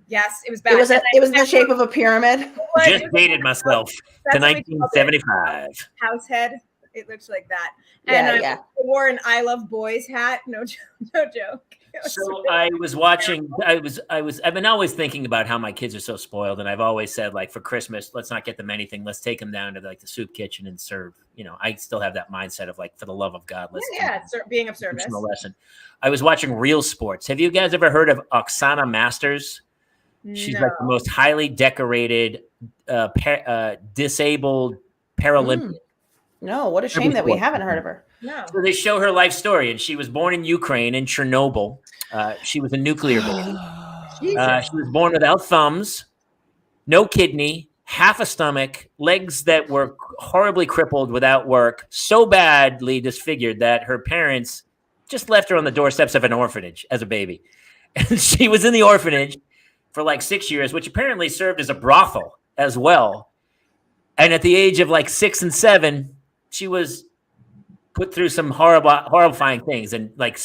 yes, it was bad. It was in the shape of a pyramid. Just dated myself to 1975. House head. It looks like that. And I wore an I Love Boys hat. No joke. So I was watching, I've been always thinking about how my kids are so spoiled. And I've always said, like, for Christmas, let's not get them anything. Let's take them down to like the soup kitchen and serve. You know, I still have that mindset of like, for the love of God, let's being of service. Lesson. I was watching Real Sports. Have you guys ever heard of Oksana Masters? She's like the most highly decorated disabled Paralympian. No, what a shame that we haven't heard of her. No. So they show her life story, and she was born in Ukraine, in Chernobyl. She was a nuclear baby. She was born without thumbs, no kidney, half a stomach, legs that were horribly crippled without work, so badly disfigured that her parents just left her on the doorsteps of an orphanage as a baby. And she was in the orphanage for like 6 years, which apparently served as a brothel as well. And at the age of like 6 and 7, she was put through some horrifying things and like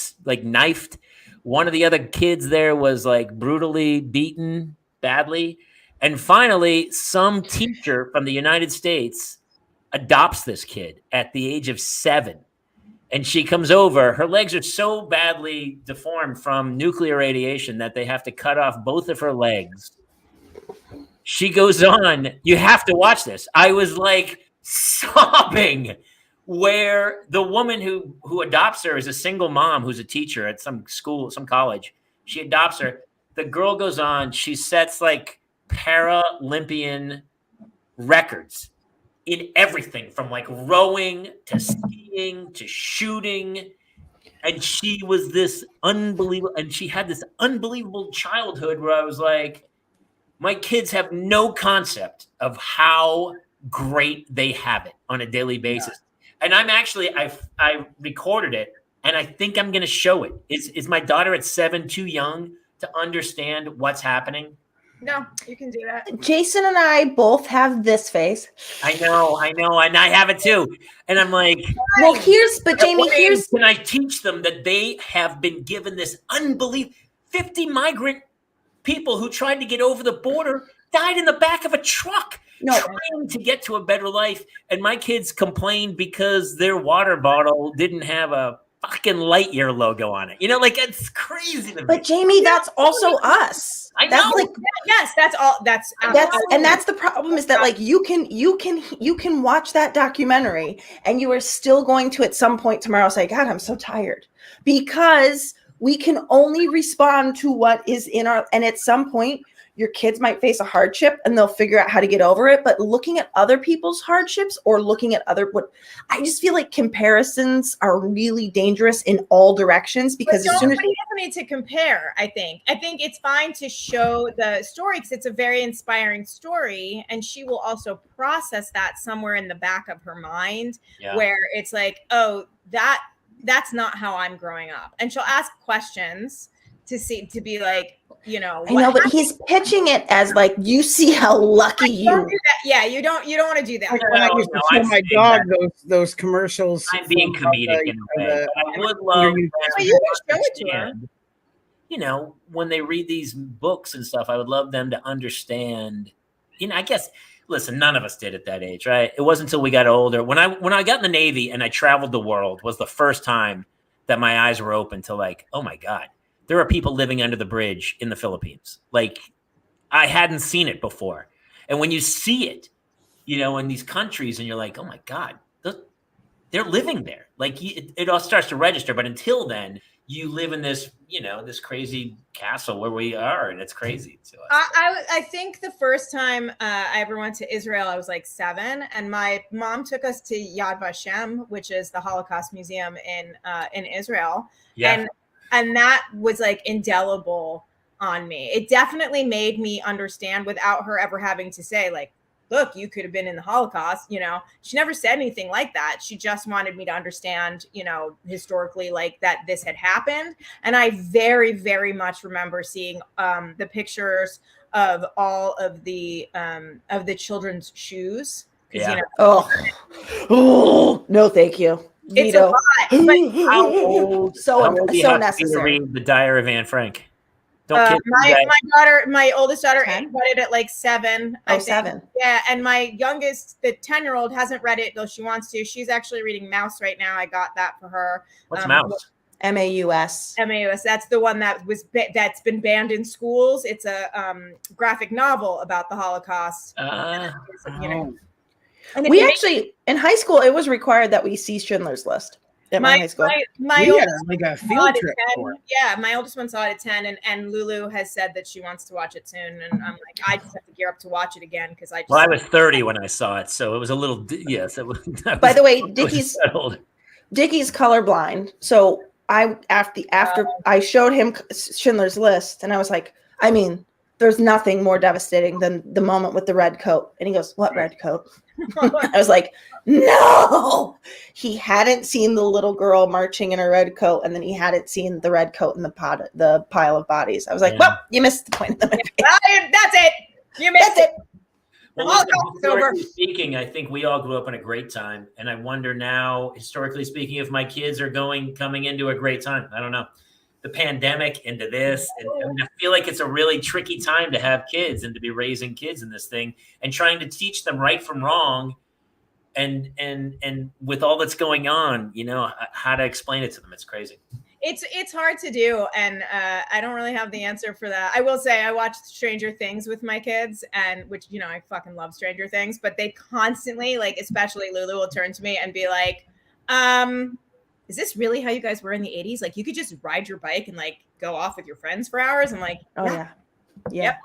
knifed. One of the other kids there was like brutally beaten badly. And finally, some teacher from the United States adopts this kid at the age of 7. And she comes over. Her legs are so badly deformed from nuclear radiation that they have to cut off both of her legs. She goes on. You have to watch this. I was like sobbing, where the woman who adopts her is a single mom who's a teacher at some school, some college. She adopts her. The girl goes on. She sets like Paralympian records in everything from like rowing to skiing to shooting. And she was this unbelievable, and she had this unbelievable childhood where I was like, my kids have no concept of how great they have it on a daily basis. And I'm actually, I recorded it, and I think I'm going to show it. Is my daughter at 7 too young to understand what's happening? No, you can do that. Jason and I both have this face. I know, and I have it too. And I'm like, well, Jamie, can I teach them that they have been given this unbelievable 50 migrant people who tried to get over the border died in the back of a truck trying to get to a better life. And my kids complained because their water bottle didn't have a fucking Lightyear logo on it. You know, like, it's crazy to me. But Jamie, that's also us. I know. That's like, yes, that's all. That's the problem is that like you can watch that documentary and you are still going to at some point tomorrow say, God, I'm so tired, because we can only respond to what is in our, and at some point your kids might face a hardship and they'll figure out how to get over it. But looking at other people's hardships or looking at I just feel like comparisons are really dangerous in all directions, because as soon as you need to compare, I think it's fine to show the story because it's a very inspiring story. And she will also process that somewhere in the back of her mind where it's like, oh, that's not how I'm growing up. And she'll ask questions to be like, I know, but he's pitching it as like, you see how lucky you. Don't do that. Yeah, you don't want to do that. Like when I used to show my dog those commercials. I'm being comedic in a way. I would love them you can show it to her. understand, when they read these books and stuff, I would love them to understand, I guess, listen, none of us did at that age, right? It wasn't until we got older. When I got in the Navy and I traveled the world was the first time that my eyes were open to like, oh my God, there are people living under the bridge in the Philippines. Like I hadn't seen it before. And when you see it, in these countries and you're like, oh my God, they're living there. Like it all starts to register. But until then, you live in this, this crazy castle where we are, and it's crazy to us. I think the first time I ever went to Israel, I was like 7, and my mom took us to Yad Vashem, which is the Holocaust Museum in Israel. Yeah. And that was like indelible on me. It definitely made me understand without her ever having to say like, look, you could have been in the Holocaust. She never said anything like that. She just wanted me to understand, historically, like that this had happened. And I very, very much remember seeing the pictures of all of the children's shoes. Yeah. Oh, no, thank you. It's a lot. But How old? So do you have to necessary. read the Diary of Anne Frank? Don't kids do that? my oldest daughter 10? read it at like 7. Oh, 7. Yeah, and my youngest, the 10-year-old, hasn't read it though she wants to. She's actually reading Mouse right now. I got that for her. What's Mouse? MAUS. MAUS. That's the one that's been banned in schools. It's a graphic novel about the Holocaust. And We actually in high school it was required that we see Schindler's List. At my high school. My We had oldest like a saw field it trip at for 10. it. Yeah, my oldest one saw it at 10, and Lulu has said that she wants to watch it soon. And I'm like, I just have to gear up to watch it again because I just. Well, I was 30 when I saw it, so it was a little. Yes, it was. By the way, Dickie's colorblind, so after I showed him Schindler's List, and I was like, I mean, there's nothing more devastating than the moment with the red coat. And he goes, "What red coat?" I was like, no, he hadn't seen the little girl marching in a red coat, and then he hadn't seen the red coat in the pile of bodies. I was like, well, you missed the point of the movie. That's it. You missed it. Well, listen, historically speaking, I think we all grew up in a great time, and I wonder now, historically speaking, if my kids are coming into a great time. I don't know. The pandemic into this, and I feel like it's a really tricky time to have kids and to be raising kids in this thing and trying to teach them right from wrong, and with all that's going on, how to explain it to them. It's crazy. It's hard to do, and I don't really have the answer for that. I will say I watched Stranger Things with my kids, and which I fucking love Stranger Things, but they constantly, like, especially Lulu, will turn to me and be like, is this really how you guys were in the 80s? Like, you could just ride your bike and like go off with your friends for hours. I'm like, yeah. Yep.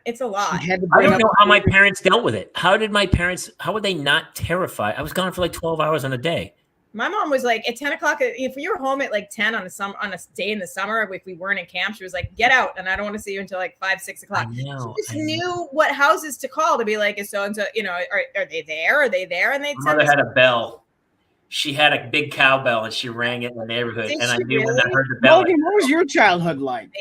It's a lot. I don't know how my parents dealt with it. How would they not terrify? I was gone for like 12 hours on a day. My mom was like, at 10 o'clock, if you were home at like 10 on a day in the summer, if we weren't in camp, she was like, get out. And I don't want to see you until like 5, 6 o'clock. She just knew what houses to call to be like, is so-and-so, are they there? Are they there? And they'd My mother had a bell. She had a big cowbell and she rang it in the neighborhood. And I knew when I heard the bell. Logan, what was your childhood like?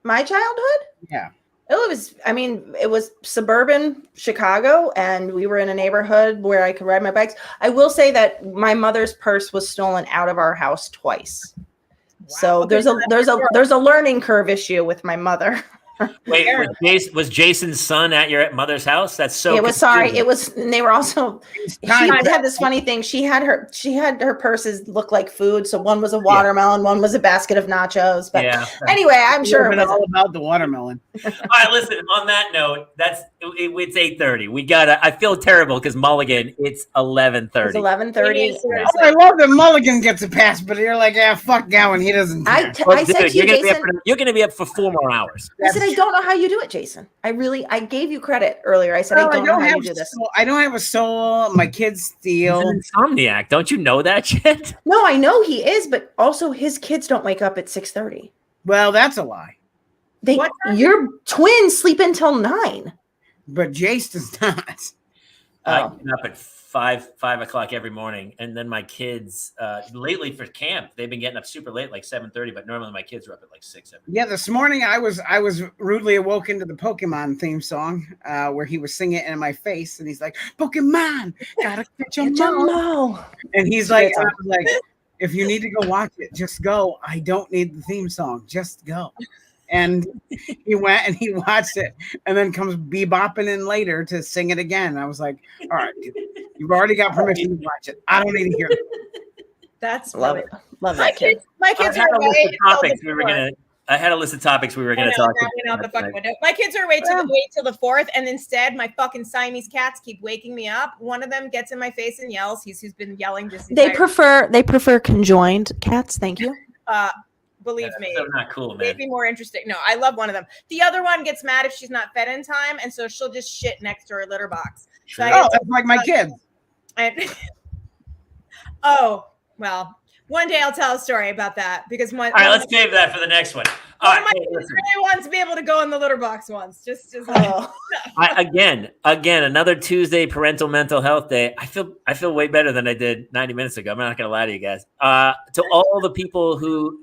My childhood? Yeah. It was suburban Chicago, and we were in a neighborhood where I could ride my bikes. I will say that my mother's purse was stolen out of our house twice. Wow. So there's a learning curve issue with my mother. Wait, was Jason's son at your mother's house? That's so. It was confusing. It was. And they were also. She had this funny thing. She had her purses look like food. So one was a watermelon, one was a basket of nachos. But anyway, I'm sure it was all about the watermelon. All right, listen. On that note, it's 8:30. We gotta. I feel terrible because Mulligan. It's 11:30. It's 11:30. I love that Mulligan gets a pass, but you're like, fuck Gowan. He doesn't. I said to you, Jason, you're gonna be up for 4 more hours. I said, I don't know how you do it, Jason. I gave you credit earlier. I said, I don't know how you do this. I don't have a soul. My kids steal. He's an insomniac. Don't you know that shit? No, I know he is, but also his kids don't wake up at 6:30. Well, that's a lie. Your twins sleep until 9. But Jace does not. I get up at 5 o'clock every morning. And then my kids, lately for camp, they've been getting up super late, like 7:30. But normally my kids are up at like 6, 7. Yeah, this morning I was rudely awoken to the Pokemon theme song, where he was singing it in my face, and he's like, "Pokemon, gotta catch 'em all." And he's like, I was like, "If you need to go watch it, just go. I don't need the theme song. Just go." And he went and he watched it, and then comes bebopping in later to sing it again. I was like, "All right, dude, you've already got permission to watch it. I don't need to hear it." That's Love it. Love that kid. My kids are I had a list of topics we were going to talk about. The fucking window. My kids are wait till the 4th, and instead my fucking Siamese cats keep waking me up. One of them gets in my face and yells. Who's been yelling this. They prefer conjoined cats. Thank you. Believe me, so not cool, man. They'd be more interesting. No, I love one of them. The other one gets mad if she's not fed in time, and so she'll just shit next to her litter box. So that's like my kids. Oh, well, one day I'll tell a story about that because all right, let's save that for the next one. All right, my kids really wants to be able to go in the litter box once. Just again, another Tuesday Parental Mental Health Day. I feel way better than I did 90 minutes ago. I'm not going to lie to you guys. To all the people who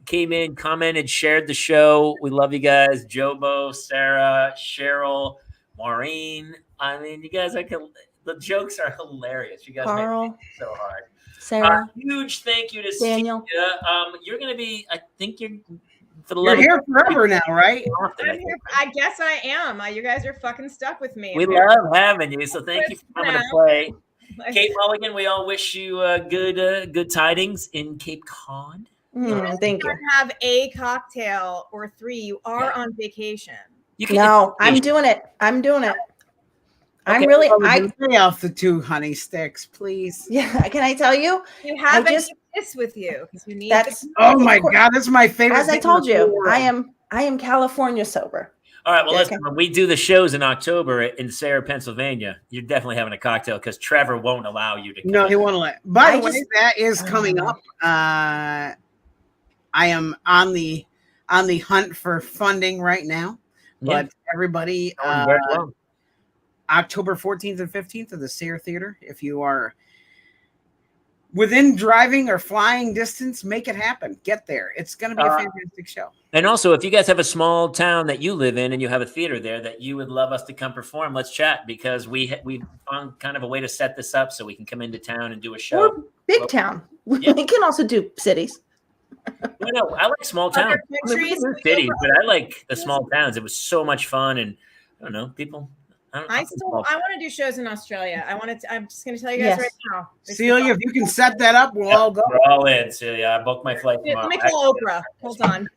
came in, commented, shared the show, we love you guys. Jobo, Sarah, Cheryl, Maureen. I mean, you guys the jokes are hilarious. You guys Carl, make it so hard. Sarah, huge thank you to Daniel. You're going to be. I think you're here forever now, right? I guess I am. You guys are fucking stuck with me. We love having you, so thank you for coming to play. Kate Mulligan, we all wish you good tidings in Cape Cod. Thank you. Have a cocktail or 3. You are on vacation. I'm doing it. I'm okay. I'm really. Stay off the 2 honey sticks, please. Yeah. Can I tell you? You have this with you because you need. Oh my God, that's my favorite. As I told you, I am California sober. All right. Well, listen. When we do the shows in October in Sarah, Pennsylvania, you're definitely having a cocktail because Trevor won't allow you to. No, he won't allow. By the way, that is coming up. I am on the hunt for funding right now, but everybody. October 14th and 15th at the Sayre Theater. If you are within driving or flying distance, make it happen. Get there. It's going to be a fantastic show. And also, if you guys have a small town that you live in and you have a theater there that you would love us to come perform, let's chat because we found kind of a way to set this up so we can come into town and do a show. Or big town. Yeah. We can also do cities. No, I like small towns. Cities, but I like the small towns. It was so much fun, and I don't know, people. I want to do shows in Australia. I'm just going to tell you guys right now. Celia, if you can set that up, we'll all go. We're all in, Celia. I booked my flight tomorrow. Let me call Oprah. Hold on.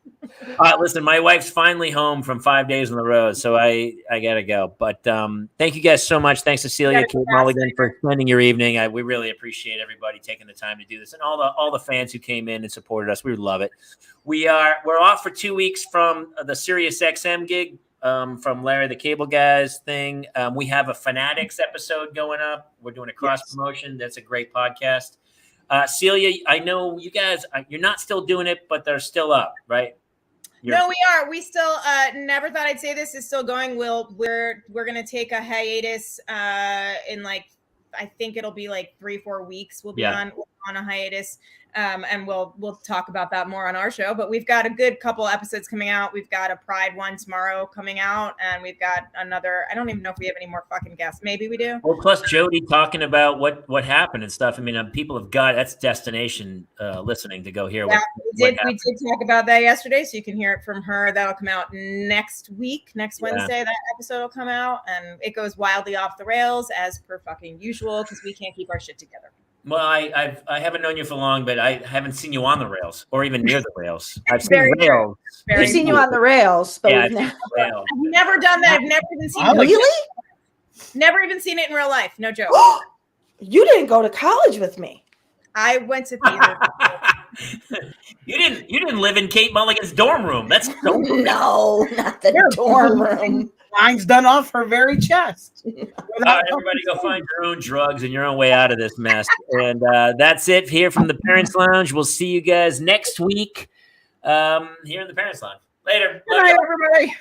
Listen, my wife's finally home from 5 days on the road, so I got to go. But thank you guys so much. Thanks to Celia, Kate Mulligan for spending your evening. We really appreciate everybody taking the time to do this, and all the fans who came in and supported us. We love it. We're off for 2 weeks from the Sirius XM gig. From Larry the Cable Guys thing. We have a Fanatics episode going up. We're doing a cross promotion. That's a great podcast. Celia, I know you guys, you're not still doing it, but they're still up, right? No, we are. We still never thought I'd say this is still going. We're going to take a hiatus in I think it'll be 3-4 weeks. We'll be on a hiatus. And we'll talk about that more on our show, but we've got a good couple episodes coming out. We've got a Pride one tomorrow coming out, and we've got another. I don't even know if we have any more fucking guests. Maybe we do. Well, plus Jody talking about what happened and stuff. I mean, people have got that's destination listening to go hear. We did talk about that yesterday, so you can hear it from her. That'll come out next week, next Wednesday. That episode will come out, and it goes wildly off the rails as per fucking usual because we can't keep our shit together. Well, I haven't known you for long, but I haven't seen you on the rails or even near the rails. I've seen rails. We've seen you on the rails, but I've never done that. I've never even seen it. Really? Never even seen it in real life. No joke. You didn't go to college with me. I went to theater. You didn't live in Kate Mulligan's dorm room. That's no, not the dorm room. Lines done off her very chest. All right, everybody go find your own drugs and your own way out of this mess. And that's it here from the Parents Lounge. We'll see you guys next week here in the Parents Lounge. Later. Good night, everybody.